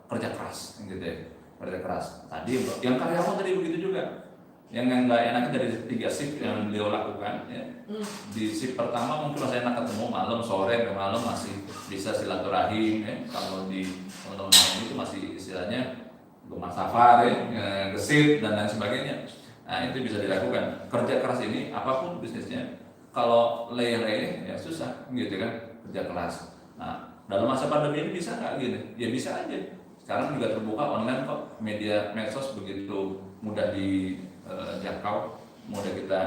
kerja keras, gitu ya, kerja keras. Tadi yang karyawan tadi begitu juga. Yang nggak enaknya dari 3 shift yang beliau lakukan, ya. Di shift pertama mungkin masih enak ketemu malam, sore, malam masih bisa silaturahim. Ya. Kalau di teman-teman itu masih istilahnya gemar safar, ya, gesit dan lain sebagainya. Nah itu bisa dilakukan. Kerja keras ini apapun bisnisnya, kalau leleh ya susah gitu kan, kerja keras. Nah dalam masa pandemi ini bisa nggak gini? Ya bisa aja. Sekarang juga terbuka online kok, media medsos begitu mudah dijangkau, mudah kita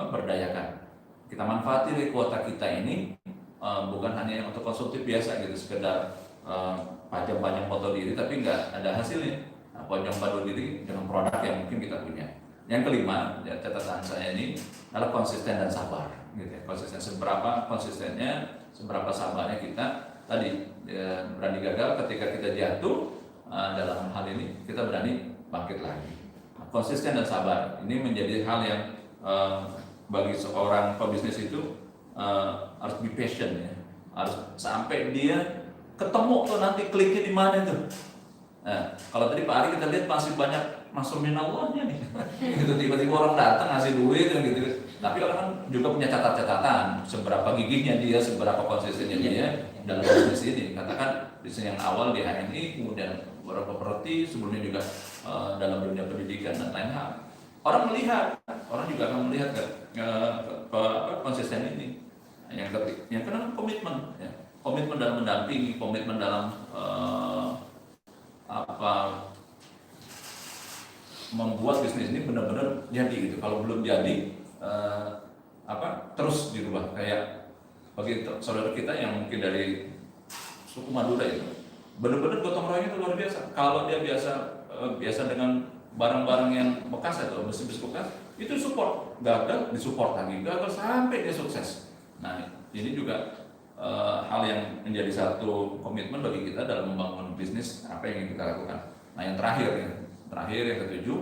berdayakan. Kita manfaati kuota kita ini bukan hanya untuk konsumtif biasa gitu, sekedar pajang foto diri tapi nggak ada hasilnya. Nah, pajang foto diri dengan produk yang mungkin kita punya. Yang kelima, ya, catatan saya ini adalah konsisten dan sabar. Gitu ya. Konsisten, seberapa konsistennya, seberapa sabarnya kita. Tadi berani gagal ketika kita jatuh, dalam hal ini kita berani bangkit lagi. Nah, konsisten dan sabar ini menjadi hal yang bagi seorang pebisnis itu harus be patient ya. Harus sampai dia ketemu tuh nanti kliknya di mana tuh. Nah, kalau tadi Pak Ari kita lihat masih banyak masuk minallahnya nih. Gitu tiba-tiba orang datang ngasih duit gitu. Tapi orang kan juga punya catatan, seberapa gigihnya dia, seberapa konsistennya dia dalam bisnis ini. Katakan bisnis yang awal di HNI, kemudian beberapa properti, sebelumnya juga dalam dunia pendidikan dan lain hal. Orang juga akan melihat konsisten ini. Yang kedua komitmen, ya. Komitmen dalam mendampingi, komitmen dalam membuat bisnis ini benar-benar jadi gitu. Kalau belum jadi, terus dirubah. Kayak bagi saudara kita yang mungkin dari suku Madura itu, benar-benar gotong royongnya itu luar biasa. Kalau dia biasa dengan barang-barang yang bekas atau besi-besi bekas, itu support, gagal disupport lagi, gagal sampai dia sukses. Nah ini juga hal yang menjadi satu komitmen bagi kita dalam membangun bisnis apa yang ingin kita lakukan. Nah yang terakhir yang ketujuh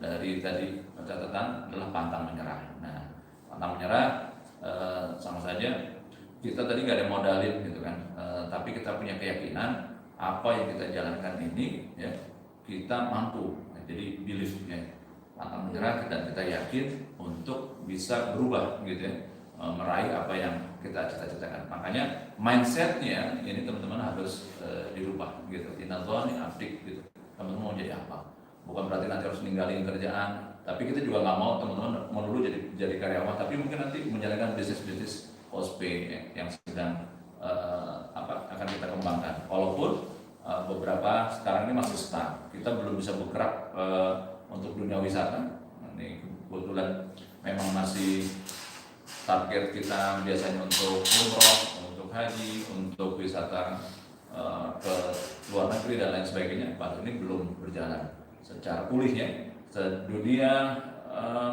dari tadi catatan adalah pantang menyerah. Nah, pantang menyerah sama saja kita tadi nggak ada modalin gitu kan, tapi kita punya keyakinan apa yang kita jalankan ini ya kita mampu. Nah, jadi beliefnya pantang menyerah kita yakin untuk bisa berubah gitu ya, meraih apa yang kita cita-citakan. Makanya mindsetnya ini teman-teman harus dirubah gitu. Inadhani abdik gitu. Teman-teman mau jadi apa? Bukan berarti nanti harus ninggalin kerjaan, tapi kita juga nggak mau teman-teman mau dulu jadi karyawan, tapi mungkin nanti menjalankan bisnis OSP yang sedang akan kita kembangkan. Walaupun beberapa sekarang ini masih stuck, kita belum bisa bergerak untuk dunia wisata. Ini kebetulan memang masih target kita biasanya untuk umroh, untuk haji, untuk wisata ke luar negeri dan lain sebagainya. Pak ini belum berjalan secara pulihnya. Dunia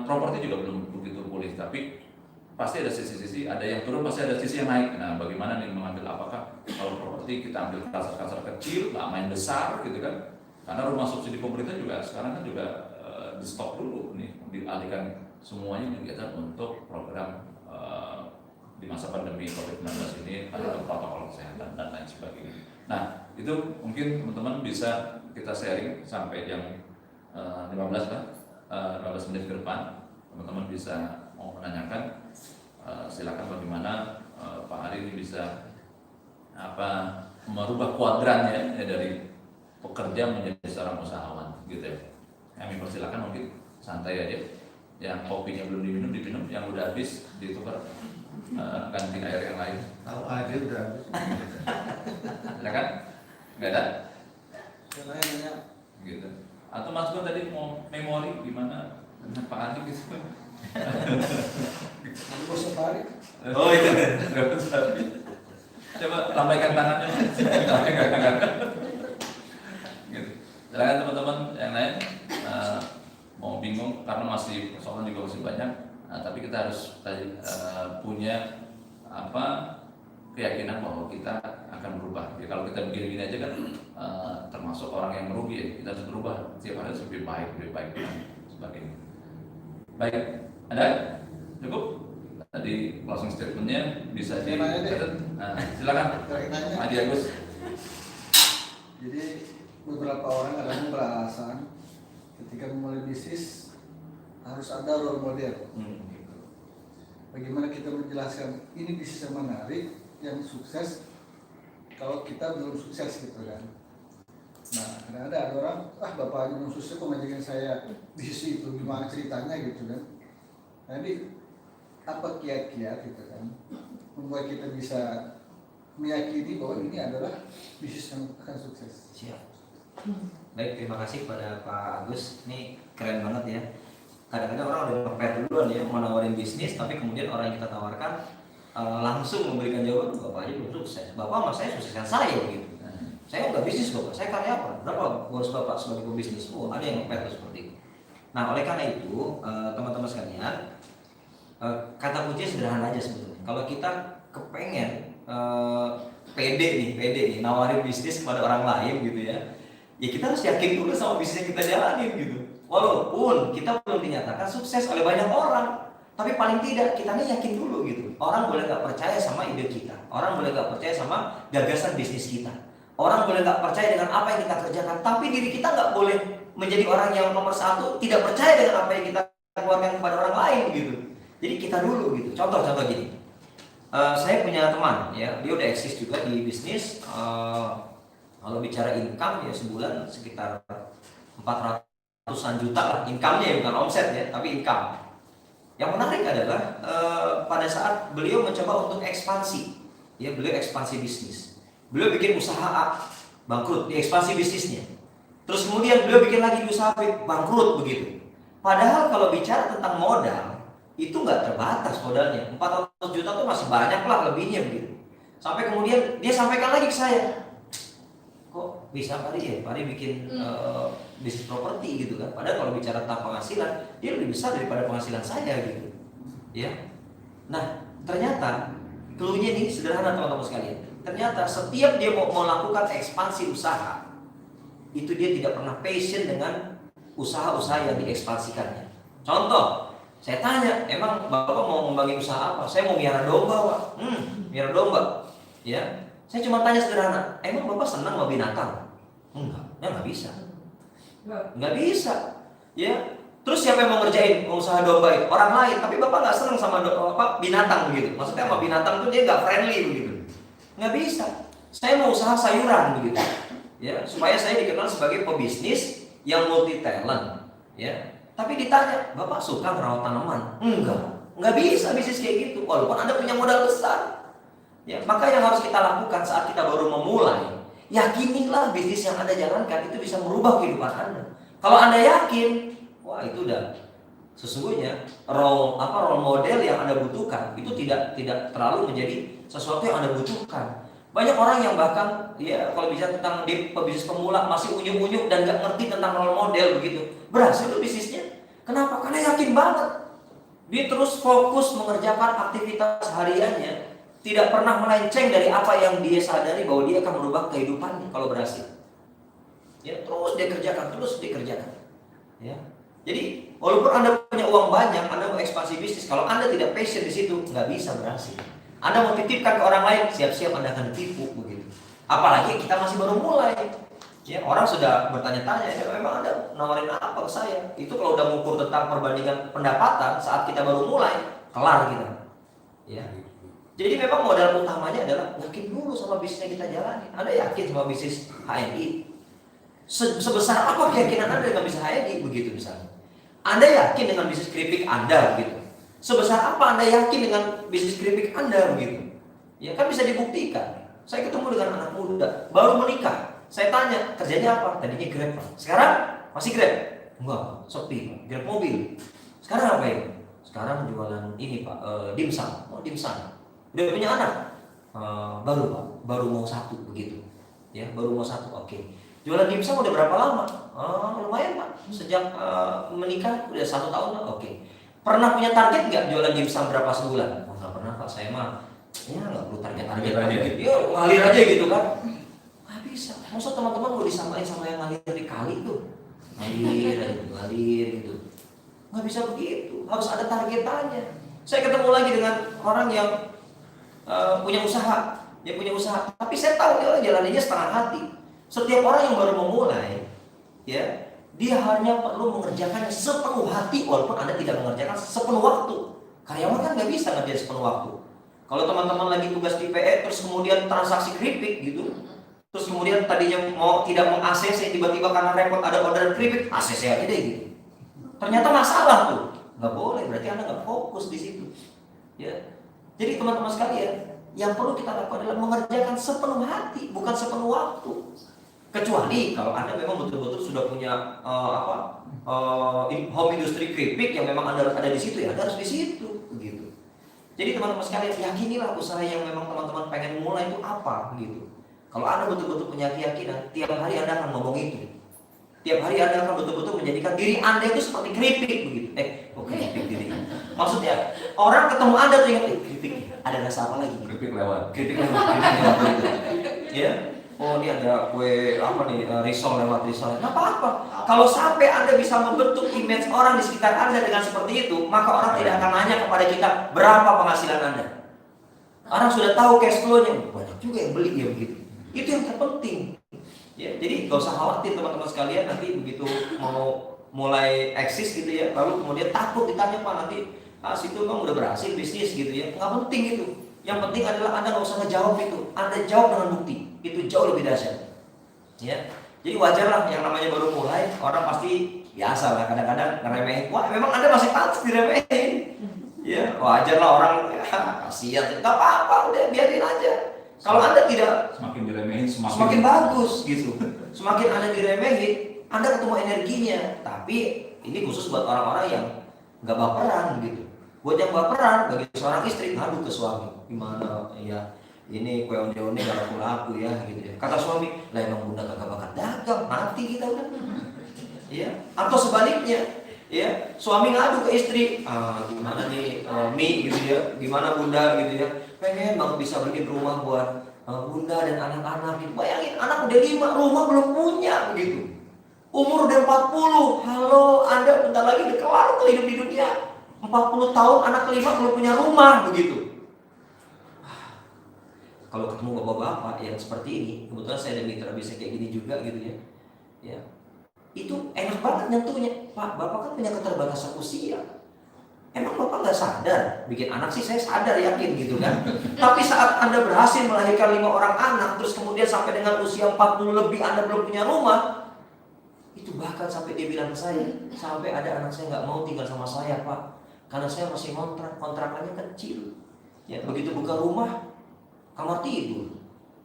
properti juga belum begitu pulih, tapi pasti ada sisi-sisi, ada yang turun, pasti ada sisi yang naik. Nah, bagaimana nih mengambil, apakah kalau properti kita ambil kasar-kasar kecil, nggak main besar gitu kan? Karena rumah subsidi pemerintah juga sekarang kan juga di stop dulu nih, dialihkan semuanya kegiatan untuk program di masa pandemi COVID-19 ini, ada protokol kesehatan dan lain sebagainya. Nah, itu mungkin teman-teman bisa kita sharing sampai jam 15 lah, 15 menit ke depan. Teman-teman bisa mau menanyakan, silakan bagaimana Pak Ari ini bisa merubah kuadrannya ya, dari pekerja menjadi seorang usahawan gitu ya. Kami persilakan, mungkin santai aja. Yang kopinya belum diminum, yang udah habis ditukar ganti air yang lain. Tahu aja udah habis. Silakan. Nggak ada? Nanya. Gitu. Atau Mas Gun tadi mau memori gimana dengan Pak Ari gitu? Bos Safari. Oh itu nggak usah. Coba lambaikan tangannya. Lambaikan tangan. Gitu. Silakan teman-teman yang lain mau bingung karena masih persoalan juga masih banyak. Tapi kita harus punya keyakinan bahwa kita akan berubah. Ya, kalau kita begini-gini aja kan termasuk orang yang merugi ya. Kita harus berubah. Setiap hari harus lebih baik dan sebagainya. Baik, ada? Cukup? Tadi closing statementnya bisa dicatat. Silakan. Adi Agus. Jadi beberapa orang kadang beralasan ketika memulai bisnis harus ada role model. Bagaimana kita menjelaskan ini bisnis yang menarik, yang sukses, kalau kita belum sukses gitu kan. Nah, kadang ada orang, bapaknya belum sukses kok ngajakin saya bisnis itu, gimana ceritanya gitu kan. Nah, ini apa kiat-kiat gitu kan, membuat kita bisa meyakini bahwa ini adalah bisnis yang akan sukses. Siap. Baik, terima kasih kepada Pak Agus. Ini keren banget ya. Kadang-kadang orang udah prepare duluan ya, mau nawarin bisnis, tapi kemudian orang yang kita tawarkan langsung memberikan jawaban, Bapak aja belum sukses. Bapak sama saya sukseskan saya gitu. Saya nggak bisnis Bapak, saya karyawan. Berapa bos Bapak sebagai pebisnis? Ada yang prepare seperti itu. Nah, oleh karena itu, teman-teman sekalian, kata kuncinya sederhana aja sebetulnya. Kalau kita kepengen pede nih, nawarin bisnis kepada orang lain gitu ya kita harus yakin dulu sama bisnis yang kita jalanin gitu. Walaupun kita belum dinyatakan sukses oleh banyak orang, tapi paling tidak kita nih yakin dulu gitu. Orang boleh nggak percaya sama ide kita, orang boleh nggak percaya sama gagasan bisnis kita, orang boleh nggak percaya dengan apa yang kita kerjakan, tapi diri kita nggak boleh menjadi orang yang nomor satu tidak percaya dengan apa yang kita keluarkan kepada orang lain gitu. Jadi kita dulu gitu. Contoh gini, saya punya teman ya, dia udah eksis juga di bisnis. Kalau bicara income ya sebulan sekitar 400-an juta lah income-nya ya, bukan omset ya, tapi income. Yang menarik adalah pada saat beliau mencoba untuk ekspansi, ya beliau ekspansi bisnis. Beliau bikin usaha A, bangkrut, diekspansi bisnisnya. Terus kemudian beliau bikin lagi usaha B, bangkrut begitu. Padahal kalau bicara tentang modal, itu nggak terbatas modalnya. 400 juta itu masih banyak lah lebihnya begitu. Sampai kemudian dia sampaikan lagi ke saya, kok bisa Pak Ari ya, Pak Ari bikin bisnis properti gitu kan. Padahal kalau bicara tentang penghasilan, dia lebih besar daripada penghasilan saya gitu. Ya. Nah, ternyata clue-nya ini sederhana teman-teman sekalian. Ternyata setiap dia mau melakukan ekspansi usaha, itu dia tidak pernah passion dengan usaha-usaha yang diekspansikannya. Contoh, saya tanya, emang Bapak mau membangun usaha apa? Saya mau miara domba, Pak. Miara domba. Ya, saya cuma tanya sederhana, emang Bapak senang sama binatang? Enggak, ya nggak bisa. Nggak bisa. Ya, terus siapa yang mau ngerjain usaha domba itu? Orang lain. Tapi Bapak nggak senang sama binatang begitu. Maksudnya sama binatang itu dia nggak friendly begitu. Nggak bisa. Saya mau usaha sayuran begitu. Ya, supaya saya dikenal sebagai pebisnis yang multi talent. Ya, tapi ditanya, Bapak suka merawat tanaman? Nggak bisa bisnis kayak gitu. Walaupun Anda punya modal besar. Ya, maka yang harus kita lakukan saat kita baru memulai, yakinilah bisnis yang Anda jalankan itu bisa merubah kehidupan Anda. Kalau Anda yakin, wah itu udah sesungguhnya role model yang Anda butuhkan itu tidak terlalu menjadi sesuatu yang Anda butuhkan. Banyak orang yang bahkan ya kalau bicara tentang pebisnis pemula masih unyuk-unyuk dan nggak ngerti tentang role model begitu. Berhasil tuh bisnisnya. Kenapa? Karena yakin banget. Dia terus fokus mengerjakan aktivitas hariannya, tidak pernah melenceng dari apa yang dia sadari bahwa dia akan merubah kehidupannya kalau berhasil. Ya, terus dia kerjakan. Ya. Jadi, walaupun Anda punya uang banyak, Anda mau ekspansi bisnis, kalau Anda tidak passion di situ, nggak bisa berhasil. Anda mau titipkan ke orang lain, siap-siap Anda akan ditipu begitu. Apalagi kita masih baru mulai. Ya, orang sudah bertanya-tanya, ya, memang Anda nawarin apa ke saya? Itu kalau udah mengukur tentang perbandingan pendapatan saat kita baru mulai, kelar kita. Ya. Jadi memang modal utamanya adalah yakin dulu sama bisnis yang kita jalani. Anda yakin sama bisnis HNI? Sebesar apa keyakinan Anda dengan bisnis HNI begitu misalnya? Anda yakin dengan bisnis keripik Anda begitu? Sebesar apa Anda yakin dengan bisnis keripik Anda begitu? Ya kan bisa dibuktikan. Saya ketemu dengan anak muda baru menikah. Saya tanya kerjanya apa? Tadinya Grab. Sekarang masih Grab? Enggak, sepi. Grab mobil. Sekarang apa ya? Sekarang jualan ini Pak, dimsum. Oh dimsum. Udah punya anak? Baru Pak, baru mau 1 begitu. Ya, baru mau 1. Oke. Jualan dimsum udah berapa lama? Lumayan Pak. Sejak menikah udah 1 tahun Pak. Oke. Pernah punya target nggak jualan dimsum berapa sebulan? Nggak pernah Pak. Saya mah ya nggak perlu target gitu. Ya ngalir aja gitu kan. Nggak bisa. Maksud teman-teman mau disamain sama yang ngalir di kali tuh? Ngalir gitu. Nggak bisa begitu. Harus ada targetannya. Saya ketemu lagi dengan orang yang punya usaha, dia punya usaha, tapi saya tahu dia orang jalannya setengah hati. Setiap orang yang baru memulai, ya, dia hanya perlu mengerjakannya sepenuh hati, walaupun Anda tidak mengerjakan sepenuh waktu. Karyawan kan nggak bisa ngerjain sepenuh waktu. Kalau teman-teman lagi tugas di PE, terus kemudian transaksi keripik gitu, terus kemudian tadinya tidak mau ACC, tiba-tiba karena repot ada orderan keripik, ACC aja deh gitu. Ternyata masalah tuh, nggak boleh, berarti Anda nggak fokus di situ. Ya. Jadi teman-teman sekalian, yang perlu kita lakukan adalah mengerjakan sepenuh hati, bukan sepenuh waktu. Kecuali kalau Anda memang betul-betul sudah punya home industry keripik yang memang Anda ada di situ, ya Anda harus di situ, begitu. Jadi teman-teman sekalian, yakinilah usaha yang memang teman-teman pengen mulai itu apa, gitu. Kalau Anda betul-betul punya keyakinan, tiap hari Anda akan ngomong itu. Tiap hari Anda akan betul-betul menjadikan diri Anda itu seperti keripik begitu. Keripik diri. Maksudnya orang ketemu Anda tuh ingat keripik. Ada rasa apa lagi? Keripik lewat. Gitu. Ya. Oh ini ada kue apa nih? Risol lewat risol. Nggak apa-apa. Kalau sampai Anda bisa membentuk image orang di sekitar Anda dengan seperti itu, maka orang tidak akan nanya kepada kita berapa penghasilan Anda. Orang sudah tahu cash flow-nya. Banyak juga yang beli ya begitu. Itu yang terpenting. Ya, jadi gak usah khawatir teman-teman sekalian nanti begitu mau mulai eksis gitu ya, lalu kemudian takut ditanya Pak nanti situ Bang udah berhasil bisnis gitu ya. Nggak penting itu. Yang penting adalah Anda nggak usah ngejawab itu. Anda jawab dengan bukti. Itu jauh lebih dahsyat. Ya. Jadi wajarlah yang namanya baru mulai, orang pasti biasa lah kadang-kadang ngeremehin. Wah, memang Anda masih pantas diremehin. Ya, wajarlah orang kasihan. Enggak apa-apa, udah biarin aja. Kalau Anda tidak Semakin diremehin semakin bagus gitu. Semakin Anda diremehin, Anda ketemu energinya. Tapi ini khusus buat orang-orang yang nggak baperan gitu. Buat yang baperan, bagi seorang istri ngadu ke suami, gimana ya ini kue onde-onde gak laku ya gitu ya. Kata suami, lah emang bunda kagak bakat dagang, mati kita udah. Ya, atau sebaliknya, ya suami ngadu ke istri, gimana nih Mi gitu ya, gimana bunda gitu ya, pengen banget bisa bikin rumah buat bunda dan anak-anak gitu. Bayangin anak udah 5, rumah belum punya begitu. Umur udah 40. Halo, Anda bentar lagi udah kelar tuh hidup di dunia. 40 tahun anak kelima belum punya rumah begitu. Kalau ketemu bapak-bapak yang seperti ini, kebetulan saya ada mitra bisa kayak gini juga gitu ya. Ya. Itu enak banget nyentuhnya. Pak, Bapak kan punya keterbatasan usia. Emang Bapak nggak sadar? Bikin anak sih saya sadar, yakin gitu kan. Tapi saat Anda berhasil melahirkan 5 orang anak, terus kemudian sampai dengan usia 40 lebih Anda belum punya rumah, itu bahkan sampai dia bilang ke saya, sampai ada anak saya nggak mau tinggal sama saya Pak, karena saya masih kontrak, kontrakannya kecil. Ya, begitu buka rumah, kamar tidur,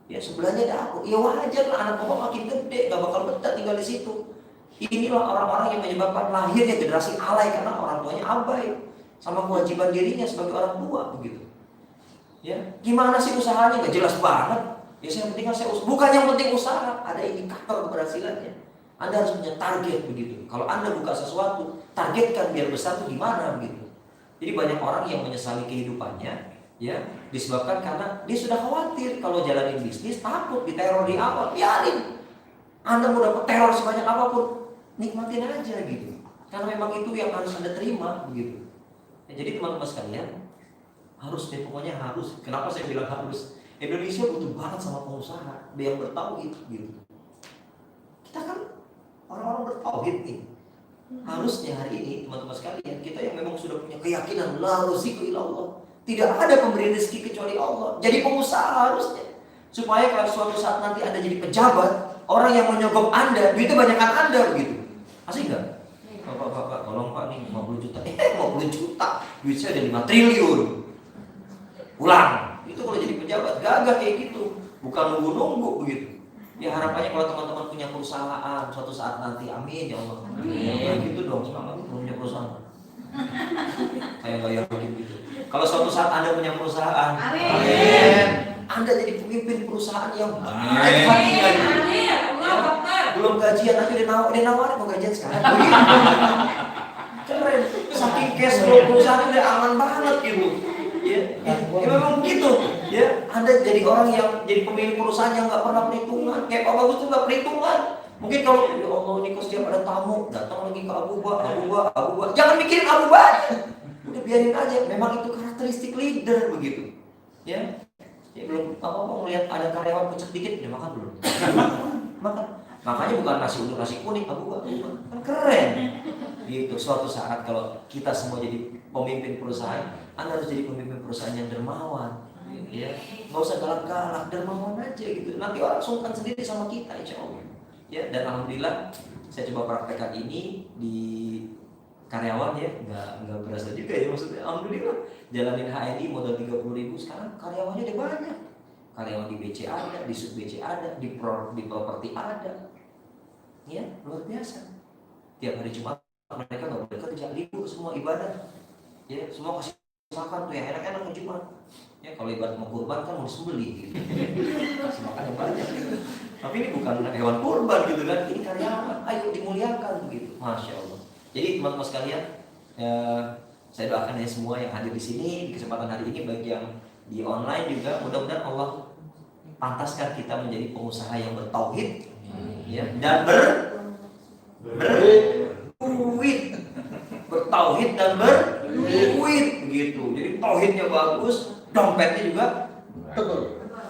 ya sebelahnya dapur. Ya wajar lah, anak Bapak makin gede, nggak bakal betah tinggal di situ. Inilah orang-orang yang menyebabkan lahirnya generasi alay karena orang tuanya abai sama kewajiban dirinya sebagai orang tua begitu. Ya, gimana sih usahanya? Gak jelas banget. Ya yang penting kan saya bukan yang penting usaha, ada indikator keberhasilannya. Anda harus punya target begitu. Kalau Anda buka sesuatu, targetkan biar besar tuh gimana begitu. Jadi banyak orang yang menyesali kehidupannya, ya disebabkan karena dia sudah khawatir kalau jalanin bisnis, takut diteror di awal. Biarin. Anda mau dapat teror sebanyak apapun, nikmatin aja gitu. Karena memang itu yang harus Anda terima begitu. Ya, jadi teman-teman sekalian, harus deh, pokoknya harus. Kenapa saya bilang harus? Indonesia butuh banget sama pengusaha yang bertauhid gitu. Kita kan orang-orang bertauhid nih. Harusnya hari ini teman-teman sekalian, kita yang memang sudah punya keyakinan la rizqu illallah, tidak ada pemberi rezeki kecuali Allah. Jadi pengusaha harusnya, supaya kalau suatu saat nanti Anda jadi pejabat, orang yang menyogok Anda, duitnya banyakan Anda begitu. Asik nggak? Bapak, tolong Pak nih 50 juta. 50 juta. Duit saya ada 5 triliun. Pulang. Itu kalau jadi pejabat gagah kayak gitu. Bukan nunggu-nunggu begitu. Ya harapannya kalau teman-teman punya perusahaan suatu saat nanti, amin ya Allah. Ya gitu dong, semangat punya perusahaan. Saya nggak yakin gitu. Kalau suatu saat Anda punya perusahaan, amin. Anda jadi pemimpin perusahaan yang baik hatinya. Belum gajian tapi dia nawarin mau gajian sekarang. Keren. Saking cash flow perusahaan udah aman banget gitu. Ya memang begitu. Ya, Anda jadi orang yang jadi pemilik perusahaan yang nggak pernah perhitungan. Kayak Pak Bagus tuh nggak perhitungan. Mungkin kalau ya Allah ini kok setiap ada tamu datang lagi ke Abu Ba. Jangan mikirin Abu Ba. Udah biarin aja. Memang itu karakteristik leader begitu. Ya. Ya belum apa-apa melihat ada karyawan pucat dikit, dia makan belum? Makan. Makanya bukan nasi uduk nasi kuning, Abu Ba. Kan keren. Gitu. Suatu saat kalau kita semua jadi pemimpin perusahaan, Anda harus jadi pemimpin perusahaan yang dermawan. Ya, nggak usah galak-galak, dermawan aja gitu. Nanti orang sungkan sendiri sama kita, insya Allah. Ya, dan alhamdulillah saya coba praktekkan ini di karyawan ya, nggak berasa juga ya maksudnya. Alhamdulillah jalanin HNI modal 30.000, sekarang karyawannya udah banyak. Karyawan di BC ada, di sub BC ada, di properti ada. Ya, luar biasa. Tiap hari Jumat mereka nggak boleh kerja, libur semua ibadah. Ya, semua kasih makan tuh yang enak-enak ke Jumat. Ya, kalau ibadah mau kurban kan mau disembelih gitu. Kasih makan yang banyak gitu. Tapi ini bukan hewan kurban gitu kan, ini karyawan. Ayo dimuliakan begitu. Masya Allah. Jadi teman-teman sekalian, saya doakan ya semua yang hadir di sini di kesempatan hari ini, baik yang di online juga, mudah-mudahan Allah pantaskan kita menjadi pengusaha yang bertauhid, ya, dan berduit, bertauhid dan berduit begitu. Jadi tauhidnya bagus, dompetnya juga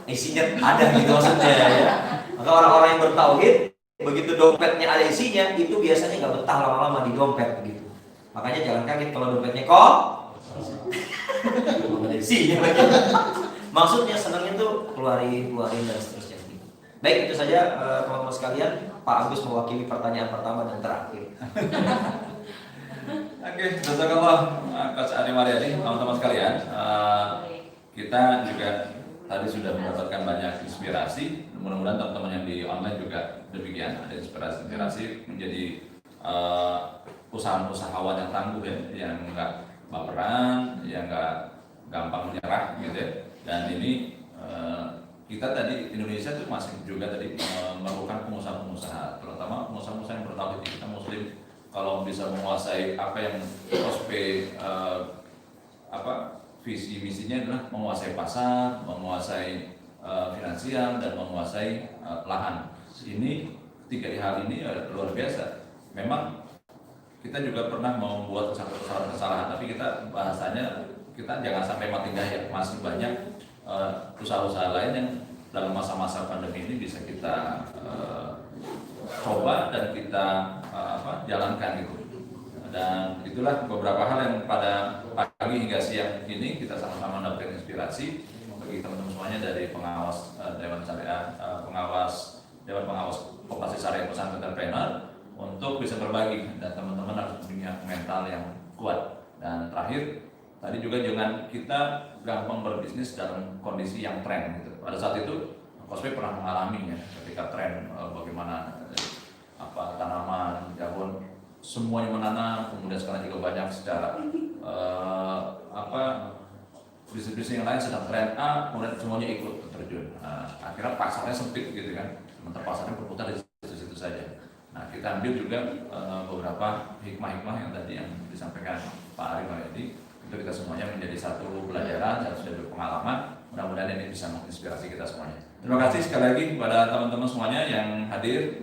isinya ada gitu maksudnya ya. Maka orang-orang yang bertauhid, begitu dompetnya ada isinya, itu biasanya nggak betah lama-lama di dompet begitu. Makanya jangan kaget kalau dompetnya kok ada isinya lagi. Maksudnya senangnya tuh keluarin dan seterusnya gitu. Baik, itu saja teman-teman sekalian. Pak Agus mewakili pertanyaan pertama dan terakhir. Oke, jazakallah Coach Ari Mariadi. Teman-teman sekalian, kita juga tadi sudah mendapatkan banyak inspirasi. Mudah-mudahan teman-teman yang di online juga demikian, ada inspirasi menjadi usahawan yang tangguh ya, yang enggak baperan, yang enggak gampang menyerah gitu ya. Dan ini kita tadi Indonesia tuh masih juga tadi memerlukan pengusaha-pengusaha, terutama pengusaha-pengusaha yang bertauhid. Kita Muslim kalau bisa menguasai apa yang visi misinya adalah menguasai pasar, menguasai finansial dan menguasai lahan. Ini ketika di hal ini luar biasa. Memang kita juga pernah membuat kesalahan, tapi kita bahasanya kita jangan sampai mati gaya. Masih banyak usaha-usaha lain yang dalam masa-masa pandemi ini bisa kita coba dan kita jalankan gitu. Dan itulah beberapa hal yang pada pagi hingga siang ini kita sama-sama mendapatkan inspirasi bagi teman-teman semuanya dari pengawas Dewan Syariah, Dewan Pengawas Koperasi Syariah Pesantren Entrepreneur untuk bisa berbagi, dan teman-teman harus punya mental yang kuat. Dan terakhir tadi juga jangan kita gampang berbisnis dalam kondisi yang tren gitu. Pada saat itu Kospe pernah mengalami ya, ketika tren bagaimana tanaman jagung semuanya menanam, kemudian sekarang juga banyak secara bisnis-bisnis yang lain sedang tren A, kemudian semuanya ikut terjun. Akhirnya pasarnya sempit gitu kan, sementara pasarnya berputar di situ-situ saja. Nah, kita ambil juga beberapa hikmah-hikmah yang tadi yang disampaikan Pak Ari Mayadi, itu kita semuanya menjadi satu pelajaran dan sudah berpengalaman. Mudah-mudahan ini bisa menginspirasi kita semuanya. Terima kasih sekali lagi kepada teman-teman semuanya yang hadir.